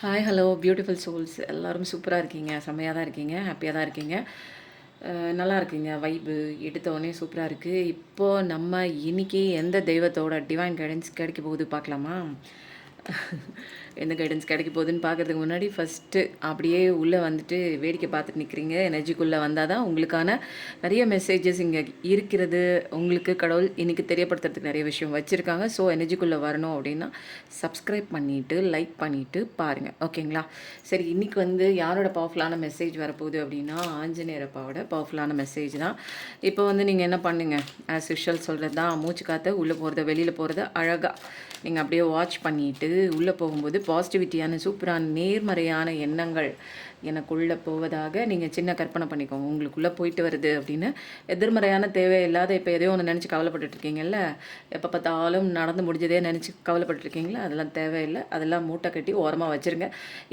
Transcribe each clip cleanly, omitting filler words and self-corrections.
Hi hello beautiful souls எல்லோரும் சூப்பராக இருக்கீங்க, செம்மையாக தான் இருக்கீங்க, ஹாப்பியாக தான் இருக்கீங்க, நல்லா இருக்கீங்க. வைப்பு எடுத்தோடனே சூப்பராக இருக்குது. இப்போது நம்ம இன்றைக்கி எந்த தெய்வத்தோட டிவைன் கைடன்ஸ் கிடைக்க போகுது பார்க்கலாமா? எந்த கைடன்ஸ் கிடைக்க போகுதுன்னு பார்க்குறதுக்கு முன்னாடி ஃபஸ்ட்டு அப்படியே உள்ளே வந்துட்டு வேடிக்கை பார்த்துட்டு நிற்கிறீங்க. எனர்ஜிக்குள்ளே வந்தால் தான் உங்களுக்கான நிறைய மெசேஜஸ் இங்கே இருக்கிறது. உங்களுக்கு கடவுள் இன்றைக்கி தெரியப்படுத்துறதுக்கு நிறைய விஷயம் வச்சுருக்காங்க. ஸோ எனர்ஜிக்குள்ளே வரணும் அப்படின்னா சப்ஸ்கிரைப் பண்ணிவிட்டு லைக் பண்ணிவிட்டு பாருங்கள், ஓகேங்களா? சரி, இன்றைக்கி வந்து யாரோட பவர்ஃபுல்லான மெசேஜ் வரப்போகுது அப்படின்னா ஆஞ்சநேயரப்பாவோட பவர்ஃபுல்லான மெசேஜ் தான். இப்போ வந்து நீங்கள் என்ன பண்ணுங்கள், ஆஸ் யூஷுவல் சொல்கிறது தான், மூச்சு காற்று உள்ளே போகிறத வெளியில் போகிறத அழகாக நீங்கள் அப்படியே வாட்ச் பண்ணிவிட்டு உள்ளே போகும்போது பாசிட்டிவிட்டியான சூப்பரான நேர்மறையான எண்ணங்கள் எனக்குள்ளே போவதாக நீங்கள் சின்ன கற்பனை பண்ணிக்கோங்க. உங்களுக்குள்ளே போயிட்டு வருது அப்படின்னு. எதிர்மறையான தேவையில்லாத இப்போ எதையோ ஒன்று நினச்சி கவலைப்பட்டுருக்கீங்கல்ல, எப்போ பார்த்தாலும் நடந்து முடிஞ்சதே நினச்சி கவலைப்பட்டுருக்கீங்களா, அதெல்லாம் தேவையில்லை. அதெல்லாம் மூட்டை கட்டி ஓரமாக வச்சுருங்க.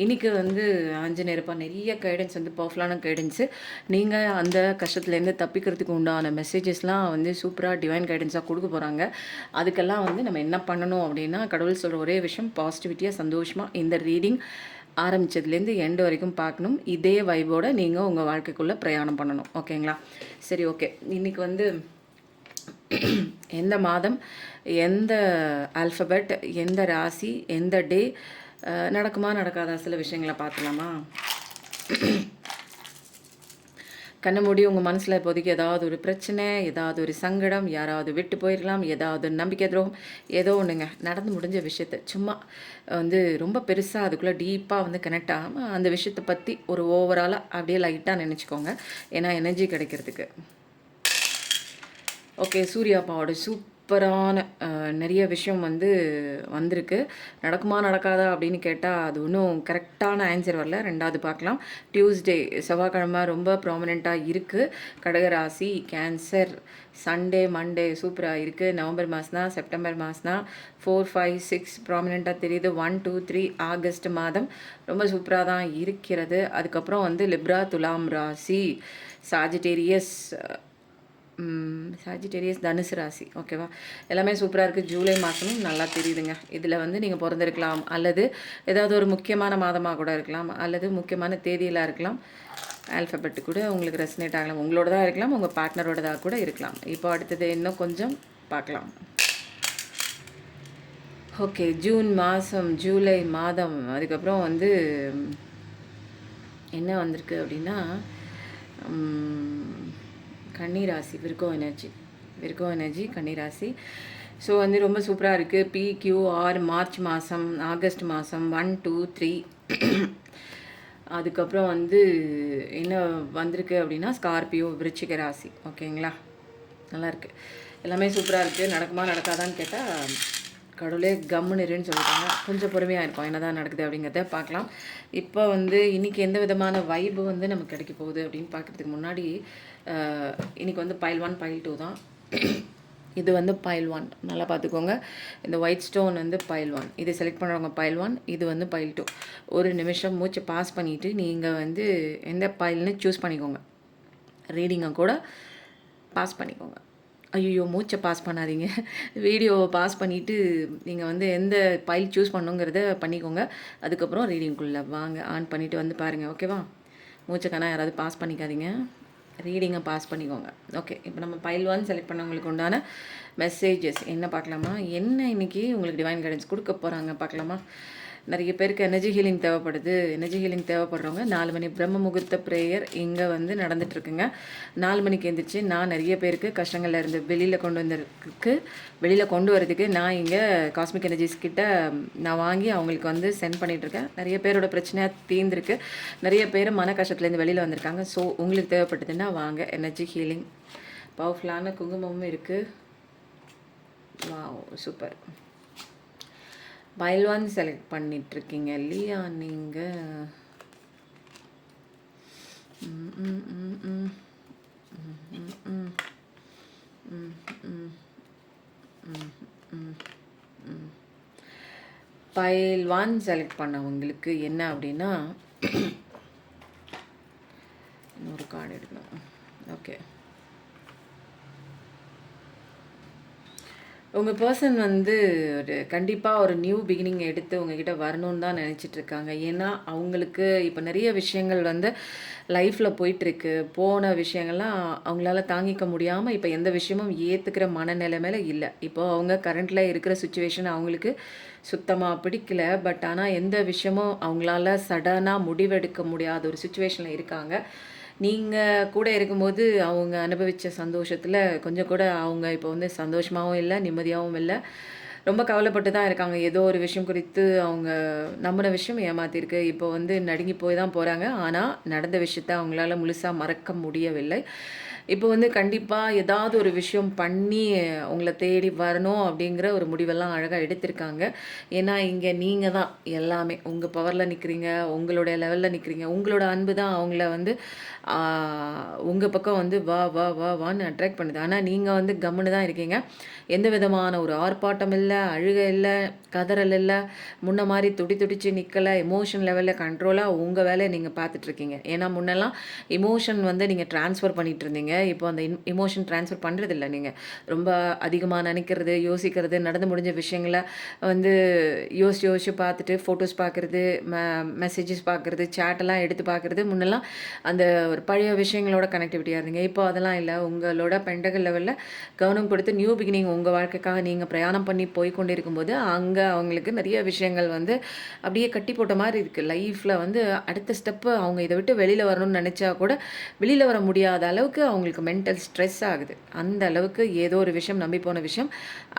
இன்றைக்கி வந்து ஆஞ்சநேயரப்பா நிறைய கைடன்ஸ் வந்து பவர்ஃபுல்லான கைடன்ஸு. நீங்கள் அந்த கஷ்டத்துலேருந்து தப்பிக்கிறதுக்கு உண்டான மெசேஜஸ்லாம் வந்து சூப்பராக டிவைன் கைடன்ஸாக கொடுக்க போகிறாங்க. அதுக்கெல்லாம் வந்து நம்ம என்ன பண்ணணும் அப்படின்னா, கடவுள் சொல்கிற ஒரே விஷயம் பாசிட்டிவிட்டியாக சந்தோஷமாக இந்த ரீடிங் ஆரம்பித்ததுலேருந்து எண்டு வரைக்கும் பார்க்கணும். இதே வைபோடு நீங்கள் உங்கள் வாழ்க்கைக்குள்ளே பிரயாணம் பண்ணணும், ஓகேங்களா? சரி, ஓகே. இன்றைக்கி வந்து எந்த மாதம், எந்த ஆல்ஃபபெட், எந்த ராசி, எந்த டே நடக்குமா நடக்காதா சில விஷயங்களை பார்க்கலாமா? கண்ணை மூடி உங்கள் மனசில் இப்போதைக்கு ஏதாவது ஒரு பிரச்சனை, ஏதாவது ஒரு சங்கடம், யாராவது விட்டு போயிடலாம், ஏதாவது நம்பிக்கை துரோகம், ஏதோ ஒன்றுங்க நடந்து முடிஞ்ச விஷயத்த சும்மா வந்து ரொம்ப பெருசாக அதுக்குள்ளே டீப்பாக வந்து கனெக்ட் ஆகாமல் அந்த விஷயத்தை பற்றி ஒரு ஓவராலாக அப்படியே லைட்டாக நினச்சிக்கோங்க. ஏன்னா எனர்ஜி கிடைக்கிறதுக்கு. ஓகே, சூர்யாப்பாவோட சூப்பரான நிறைய விஷயம் வந்து வந்திருக்கு. நடக்குமா நடக்காதா அப்படின்னு கேட்டால் அது ஒன்றும் கரெக்டான ஆன்சர் வரல. ரெண்டாவது பார்க்கலாம். டியூஸ்டே செவ்வாய்க்கிழமை ரொம்ப ப்ராமினெண்ட்டாக இருக்குது. கடகராசி, கேன்சர், சண்டே, மண்டே சூப்பராக இருக்குது. நவம்பர் மாதம் தான், செப்டம்பர் மாதம் தான், 4, 5, 6 ப்ராமினெண்ட்டாக தெரியுது. 1, 2, 3 ஆகஸ்ட் மாதம் ரொம்ப சூப்பராக தான் இருக்கிறது. அதுக்கப்புறம் வந்து லிப்ரா, துலாம் ராசி, சாஜிடேரியஸ், தனுசு ராசி, ஓகேவா? எல்லாமே சூப்பராக இருக்குது. ஜூலை மாதமும் நல்லா தெரியுதுங்க. இதில் வந்து நீங்கள் பிறந்திருக்கலாம், அல்லது ஏதாவது ஒரு முக்கியமான மாதமாக கூட இருக்கலாம், அல்லது முக்கியமான தேதியெல்லாம் இருக்கலாம். ஆல்ஃபபெட்டு கூட உங்களுக்கு ரெசனேட் ஆகலாம். உங்களோட தான் இருக்கலாம், உங்கள் பார்ட்னரோடதாக கூட இருக்கலாம். இப்போ அடுத்தது இன்னும் கொஞ்சம் பார்க்கலாம். ஓகே, ஜூன் மாதம், ஜூலை மாதம், அதுக்கப்புறம் வந்து என்ன வந்திருக்கு அப்படின்னா கன்னிராசி, விர்கோ எனர்ஜி கன்னிராசி. ஸோ வந்து ரொம்ப சூப்பராக இருக்குது. PQR மார்ச் மாதம், ஆகஸ்ட் மாதம் 1, 2, 3 அதுக்கப்புறம் வந்து என்ன வந்திருக்கு அப்படின்னா ஸ்கார்பியோ, விருச்சிக ராசி, ஓகேங்களா? நல்லாயிருக்கு, எல்லாமே சூப்பராக இருக்குது. நடக்குமா நடக்காதான்னு கேட்டால் கடவுளே கம்முன்னுருன்னு சொல்லிட்டாங்க. கொஞ்சம் பொறுமையாக இருக்கும், என்ன தான் நடக்குது அப்படிங்கிறத பார்க்கலாம். இப்போ வந்து இன்றைக்கி எந்த விதமான வைப்பு வந்து நமக்கு கிடைக்க போகுது அப்படின்னு பார்க்குறதுக்கு முன்னாடி இன்றைக்கி வந்து பைல் 1, பைல் 2 தான். இது வந்து பைல் 1, நல்லா பார்த்துக்கோங்க. இந்த ஒயிட் ஸ்டோன் வந்து பைல் 1, இது செலக்ட் பண்ணுறவங்க பைல் 1, இது வந்து பைல் 2. ஒரு நிமிஷம் மூச்சை பாஸ் பண்ணிவிட்டு நீங்கள் வந்து எந்த பைல்னு சூஸ் பண்ணிக்கோங்க. ரீடிங்கை கூட பாஸ் பண்ணிக்கோங்க. ஐயோ, மூச்சை பாஸ் பண்ணாதீங்க, வீடியோவை பாஸ் பண்ணிவிட்டு நீங்கள் வந்து எந்த பைல் சூஸ் பண்ணுங்கிறத பண்ணிக்கோங்க. அதுக்கப்புறம் ரீடிங்குள்ளே வாங்க, ஆன் பண்ணிவிட்டு வந்து பாருங்கள், ஓகேவா? மூச்சைக்கான யாராவது பாஸ் பண்ணிக்காதீங்க, ரீடிங்கை பாஸ் பண்ணிக்கோங்க. ஓகே, இப்போ நம்ம பைல் 1 செலக்ட் பண்ணவங்களுக்கு உண்டான மெசேஜஸ் என்ன பார்க்கலாமா? என்ன இன்றைக்கி உங்களுக்கு டிவைன் கைடன்ஸ் கொடுக்க போகிறாங்க பார்க்கலாமா? நிறைய பேருக்கு எனர்ஜி ஹீலிங் தேவைப்படுது. எனர்ஜி ஹீலிங் தேவைப்படுறவங்க 4 மணி பிரம்ம முகூர்த்த ப்ரேயர் இங்கே வந்து நடந்துகிட்ருக்குங்க. 4 மணிக்கு எழுந்திரிச்சு நான் நிறைய பேருக்கு கஷ்டங்களில் இருந்து வெளியில் கொண்டு வரதுக்கு நான் இங்கே காஸ்மிக் எனர்ஜிஸ் கிட்ட நான் வாங்கி அவங்களுக்கு வந்து சென்ட் பண்ணிகிட்ருக்கேன். நிறைய பேரோட பிரச்சனையாக தீர்ந்துருக்கு, நிறைய பேர் மன கஷ்டத்துலேருந்து வெளியில் வந்திருக்காங்க. ஸோ உங்களுக்கு தேவைப்பட்டதுன்னா வாங்க. எனர்ஜி ஹீலிங் பவர்ஃபுல்லான குங்குமமும் இருக்குது. Wow, super. பைல் 1 செலக்ட் பண்ணிகிட்ருக்கீங்க இல்லையா நீங்கள்? பைல் 1 செலக்ட் பண்ணவங்களுக்கு என்ன அப்படின்னா இன்னொரு கார்டு எடுக்கணும். ஓகே உங்கள் பர்சன் வந்து ஒரு கண்டிப்பாக ஒரு நியூ பிகினிங் எடுத்து உங்ககிட்ட வரணும்னு தான் நினச்சிட்டு இருக்காங்க. ஏன்னா அவங்களுக்கு இப்போ நிறைய விஷயங்கள் வந்து லைஃப்பில் போயிட்டுருக்கு. போன விஷயங்கள்லாம் அவங்களால தாங்கிக்க முடியாமல் இப்போ எந்த விஷயமும் ஏற்றுக்கிற மனநிலைமையில இல்லை. இப்போ அவங்க கரண்ட்டில் இருக்கிற சுச்சுவேஷன் அவங்களுக்கு சுத்தமாக பிடிக்கல. பட் ஆனால் எந்த விஷயமும் அவங்களால சடனாக முடிவெடுக்க முடியாத ஒரு சுச்சுவேஷனில் இருக்காங்க. நீங்கள் கூட இருக்கும்போது அவங்க அனுபவித்த சந்தோஷத்தில் கொஞ்சம் கூட அவங்க இப்போ வந்து சந்தோஷமாகவும் இல்லை, நிம்மதியாகவும் இல்லை. ரொம்ப கவலைப்பட்டு தான் இருக்காங்க. ஏதோ ஒரு விஷயம் குறித்து அவங்க நம்பின விஷயம் ஏமாத்திருக்கு. இப்போ வந்து நடுங்கி போய் தான் போகிறாங்க. ஆனால் நடந்த விஷயத்த அவங்களால முழுசா மறக்க முடியவில்லை. இப்போ வந்து கண்டிப்பாக ஏதாவது ஒரு விஷயம் பண்ணி உங்கள தேடி வரணும் அப்படிங்கிற ஒரு முடிவெல்லாம் அழகாக எடுத்திருக்காங்க. ஏன்னா இங்கே நீங்கள் தான் எல்லாமே. உங்கள் பவரில் நிற்கிறீங்க, உங்களுடைய லெவலில் நிற்கிறீங்க. உங்களோட அன்பு தான் அவங்கள வந்து உங்கள் பக்கம் வந்து வா வா வா வான்னு அட்ராக்ட் பண்ணுது. ஆனால் நீங்கள் வந்து கம்முன்னு தான் இருக்கீங்க. எந்த விதமான ஒரு ஆர்ப்பாட்டம் இல்லை, அழுகை இல்லை, கதறல் இல்லை, முன்ன மாதிரி துடிச்சு நிற்கலை. எமோஷன் லெவலில் கண்ட்ரோலாக உங்கள் வேலையை நீங்கள் பார்த்துட்ருக்கீங்க. ஏன்னா முன்னெல்லாம் எமோஷன் வந்து நீங்கள் ட்ரான்ஸ்ஃபர் பண்ணிகிட்டு இருந்தீங்க. இப்போ அந்த எமோஷன் ட்ரான்ஸ்ஃபர் பண்ணுறதில்ல. நீங்கள் ரொம்ப அதிகமாக நினைக்கிறது, யோசிக்கிறது, நடந்து முடிஞ்ச விஷயங்களை வந்து யோசிச்சு பார்த்துட்டு ஃபோட்டோஸ் பார்க்குறது, மெசேஜஸ் பார்க்குறது, சேட்டெல்லாம் எடுத்து பார்க்குறது. முன்னெல்லாம் அந்த ஒரு பழைய விஷயங்களோட கனெக்டிவிட்டியாக இருந்தீங்க. இப்போ அதெல்லாம் இல்லை. உங்களோட பெண்டகல் லெவலில் கவனம் கொடுத்து நியூ பிகினிங் உங்கள் வாழ்க்கைக்காக நீங்கள் பிரயாணம் பண்ணி போய் கொண்டு இருக்கும்போது அங்கே அவங்களுக்கு நிறைய விஷயங்கள் வந்து அப்படியே கட்டி போட்ட மாதிரி இருக்குது. லைஃப்பில் வந்து அடுத்த ஸ்டெப்பு அவங்க இதை விட்டு வெளியில் வரணும்னு நினச்சா கூட வெளியில் வர முடியாத அளவுக்கு அவங்களுக்கு மென்டல் ஸ்ட்ரெஸ் ஆகுது. அந்த அளவுக்கு ஏதோ ஒரு விஷயம் நம்பி போன விஷயம்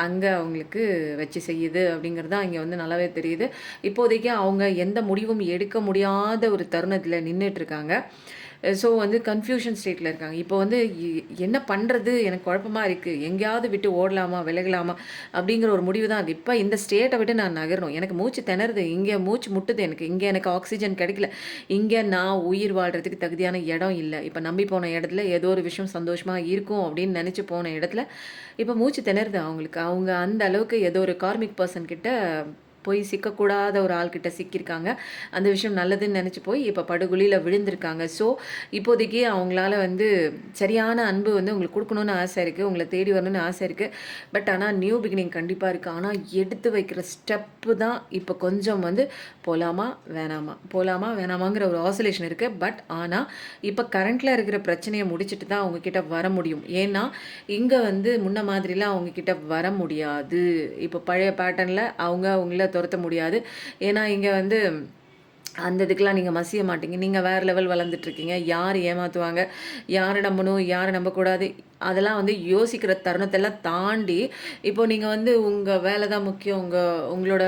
அங்கே அவங்களுக்கு வச்சு செய்யுது அப்படிங்கிறது தான் இங்கே வந்து நல்லாவே தெரியுது. இப்போதைக்கு அவங்க எந்த முடிவும் எடுக்க முடியாத ஒரு தருணத்தில் நின்றுட்டுருக்காங்க. ஸோ வந்து கன்ஃபியூஷன் ஸ்டேட்டில் இருக்காங்க. இப்போ வந்து என்ன பண்ணுறது, எனக்கு குழப்பமாக இருக்குது, எங்கேயாவது விட்டு ஓடலாமா விலகலாமா அப்படிங்கிற ஒரு முடிவு தான் இருக்குது. இப்போ இந்த ஸ்டேட்டை விட்டு நான் நகரணும், எனக்கு மூச்சு திணறுது, இங்கே மூச்சு முட்டுது, இங்கே எனக்கு ஆக்சிஜன் கிடைக்கல, இங்கே நான் உயிர் வாழ்கிறதுக்கு தகுதியான இடம் இல்லை. இப்போ நம்பி போன இடத்துல ஏதோ ஒரு விஷயம் சந்தோஷமாக இருக்கும் அப்படின்னு நினச்சி போன இடத்துல இப்போ மூச்சு திணறுது அவங்களுக்கு. அவங்க அந்த அளவுக்கு ஏதோ ஒரு கார்மிக் பர்சன் கிட்ட போய் சிக்கக்கூடாத ஒரு ஆள்கிட்ட சிக்கியிருக்காங்க. அந்த விஷயம் நல்லதுன்னு நினச்சி போய் இப்போ படுகொலியில் விழுந்திருக்காங்க. ஸோ இப்போதைக்கு அவங்களால வந்து சரியான அன்பு வந்து உங்களுக்கு கொடுக்கணுன்னு ஆசை இருக்குது, உங்களை தேடி வரணும்னு ஆசை இருக்குது. பட் ஆனால் நியூ பிகினிங் கண்டிப்பாக இருக்குது. ஆனால் எடுத்து வைக்கிற ஸ்டெப்பு தான் இப்போ கொஞ்சம் வந்து போகலாமா வேணாமாங்கிற ஒரு ஆசோலேஷன் இருக்குது. பட் ஆனால் இப்போ கரண்ட்டில் இருக்கிற பிரச்சனையை முடிச்சுட்டு தான் அவங்கக்கிட்ட வர முடியும். ஏன்னா இங்கே வந்து முன்ன மாதிரிலாம் அவங்கக்கிட்ட வர முடியாது. இப்போ பழைய பேட்டர்னில் அவங்கள துரத்த முடியாது. ஏன்னா இங்கே வந்து அந்த இதுக்கெலாம் நீங்கள் மசிய மாட்டீங்க. நீங்கள் வேறு லெவல் வளர்ந்துட்டுருக்கீங்க. யார் ஏமாற்றுவாங்க, யாரை நம்பணும், யாரை நம்பக்கூடாது, அதெல்லாம் வந்து யோசிக்கிற தருணத்தெல்லாம் தாண்டி இப்போது நீங்கள் வந்து உங்கள் வேலை தான் முக்கியம், உங்களோட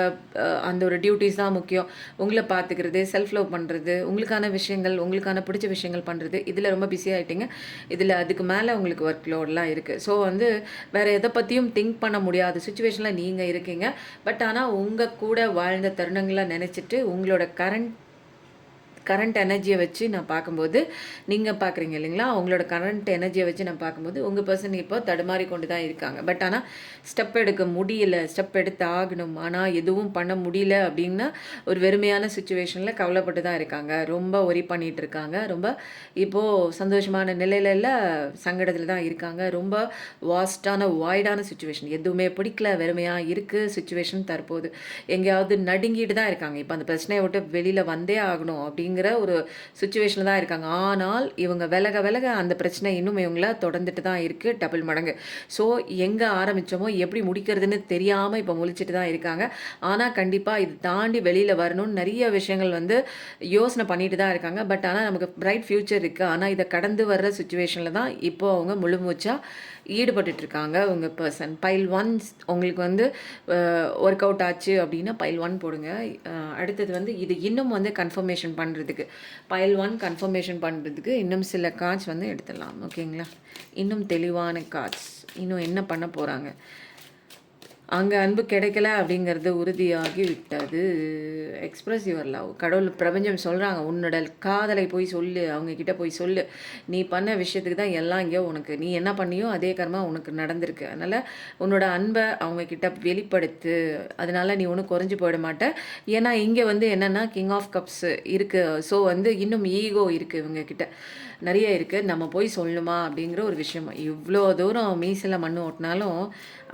அந்த ஒரு டியூட்டிஸ் தான் முக்கியம். உங்களை பார்த்துக்கிறது, செல்ஃப் லவ் பண்ணுறது, உங்களுக்கான விஷயங்கள், உங்களுக்கான பிடிச்ச விஷயங்கள் பண்ணுறது, இதில் ரொம்ப பிஸி ஆகிட்டீங்க. இதில் அதுக்கு மேலே உங்களுக்கு ஒர்க் லோடெலாம் இருக்குது. ஸோ வந்து வேறு எதை பற்றியும் திங்க் பண்ண முடியாத சுச்சுவேஷனில் நீங்கள் இருக்கீங்க. பட் ஆனால் உங்கள் கூட வாழ்ந்த தருணங்களை நினச்சிட்டு உங்களோட கரண்ட் எனர்ஜியை வச்சு நான் பார்க்கும்போது, நீங்கள் பார்க்குறீங்க இல்லைங்களா, அவங்களோட கரண்ட் எனர்ஜியை வச்சு நான் பார்க்கும்போது உங்கள் பர்சன் இப்போ தடுமாறி கொண்டு தான் இருக்காங்க. பட் ஆனால் ஸ்டெப் எடுக்க முடியல, ஸ்டெப் எடுத்து ஆகணும், ஆனால் எதுவும் பண்ண முடியல அப்படின்னா ஒரு வெறுமையான சுச்சுவேஷனில் கவலைப்பட்டு தான் இருக்காங்க. ரொம்ப ஒரி பண்ணிகிட்டு இருக்காங்க. ரொம்ப இப்போது சந்தோஷமான நிலையில இல்லை, சங்கடத்தில் தான் இருக்காங்க. ரொம்ப வாஸ்டான வாய்டான சுச்சுவேஷன், எதுவுமே பிடிக்கல, வெறுமையாக இருக்குது சுச்சுவேஷன். தற்போது எங்கேயாவது நடுங்கிட்டு தான் இருக்காங்க. இப்போ அந்த பிரச்சனையை விட்டு வெளியில் வந்தே ஆகணும் அப்படிங்கிற ஒரு சுச்சுவேஷனில் தான் இருக்காங்க. ஆனால் இவங்க விலக அந்த பிரச்சனை இன்னும் இவங்கள தொடர்ந்துட்டு தான் இருக்குது, டபுள் மடங்கு. ஸோ எங்கே ஆரம்பித்தோமோ எப்படி முடிக்கிறதுன்னு தெரியாமல் இப்போ முழிச்சிட்டு தான் இருக்காங்க. ஆனால் கண்டிப்பாக இது தாண்டி வெளியில் வரணும்னு நிறைய விஷயங்கள் வந்து யோசனை பண்ணிட்டு தான் இருக்காங்க. பட் ஆனால் நமக்கு பிரைட் ஃப்யூச்சர் இருக்குது. ஆனால் இதை கடந்து வர்ற சுச்சுவேஷனில் தான் இப்போது அவங்க முழுமூச்சாக ஈடுபட்டுருக்காங்க. உங்கள் பர்சன் பைல் 1 உங்களுக்கு வந்து ஒர்க் அவுட் ஆச்சு அப்படின்னா பைல் 1 போடுங்க. அடுத்தது வந்து இது இன்னும் வந்து கன்ஃபர்மேஷன் பண்ணுறதுக்கு, பைல் 1 கன்ஃபர்மேஷன் பண்ணுறதுக்கு இன்னும் சில கார்ட்ஸ் வந்து எடுத்துடலாம். ஓகேங்களா, இன்னும் தெளிவான கார்ட்ஸ், இன்னும் என்ன பண்ண போகிறாங்க, அங்கே அன்பு கிடைக்கல அப்படிங்கிறது உறுதியாகி விட்டது. Express your love. கடவுள் பிரபஞ்சம் சொல்கிறாங்க, உன்னோட காதலை போய் சொல்லு, அவங்கக்கிட்ட போய் சொல்லு. நீ பண்ண விஷயத்துக்கு தான் எல்லாம் இங்கே உனக்கு, நீ என்ன பண்ணியோ அதே கர்மா உனக்கு நடந்திருக்கு. அதனால் உன்னோட அன்பை அவங்கக்கிட்ட வெளிப்படுத்து. அதனால் நீ ஒன்றும் குறைஞ்சி போயிட மாட்டே. ஏன்னா இங்கே வந்து என்னென்னா கிங் ஆஃப் கப்ஸ் இருக்குது. ஸோ வந்து இன்னும் ஈகோ இருக்குது இவங்கக்கிட்ட. நிறைய இருக்குது. நம்ம போய் சொல்லணுமா அப்படிங்கிற ஒரு விஷயம். இவ்வளோ தூரம் மீசில் மண் ஓட்டினாலும்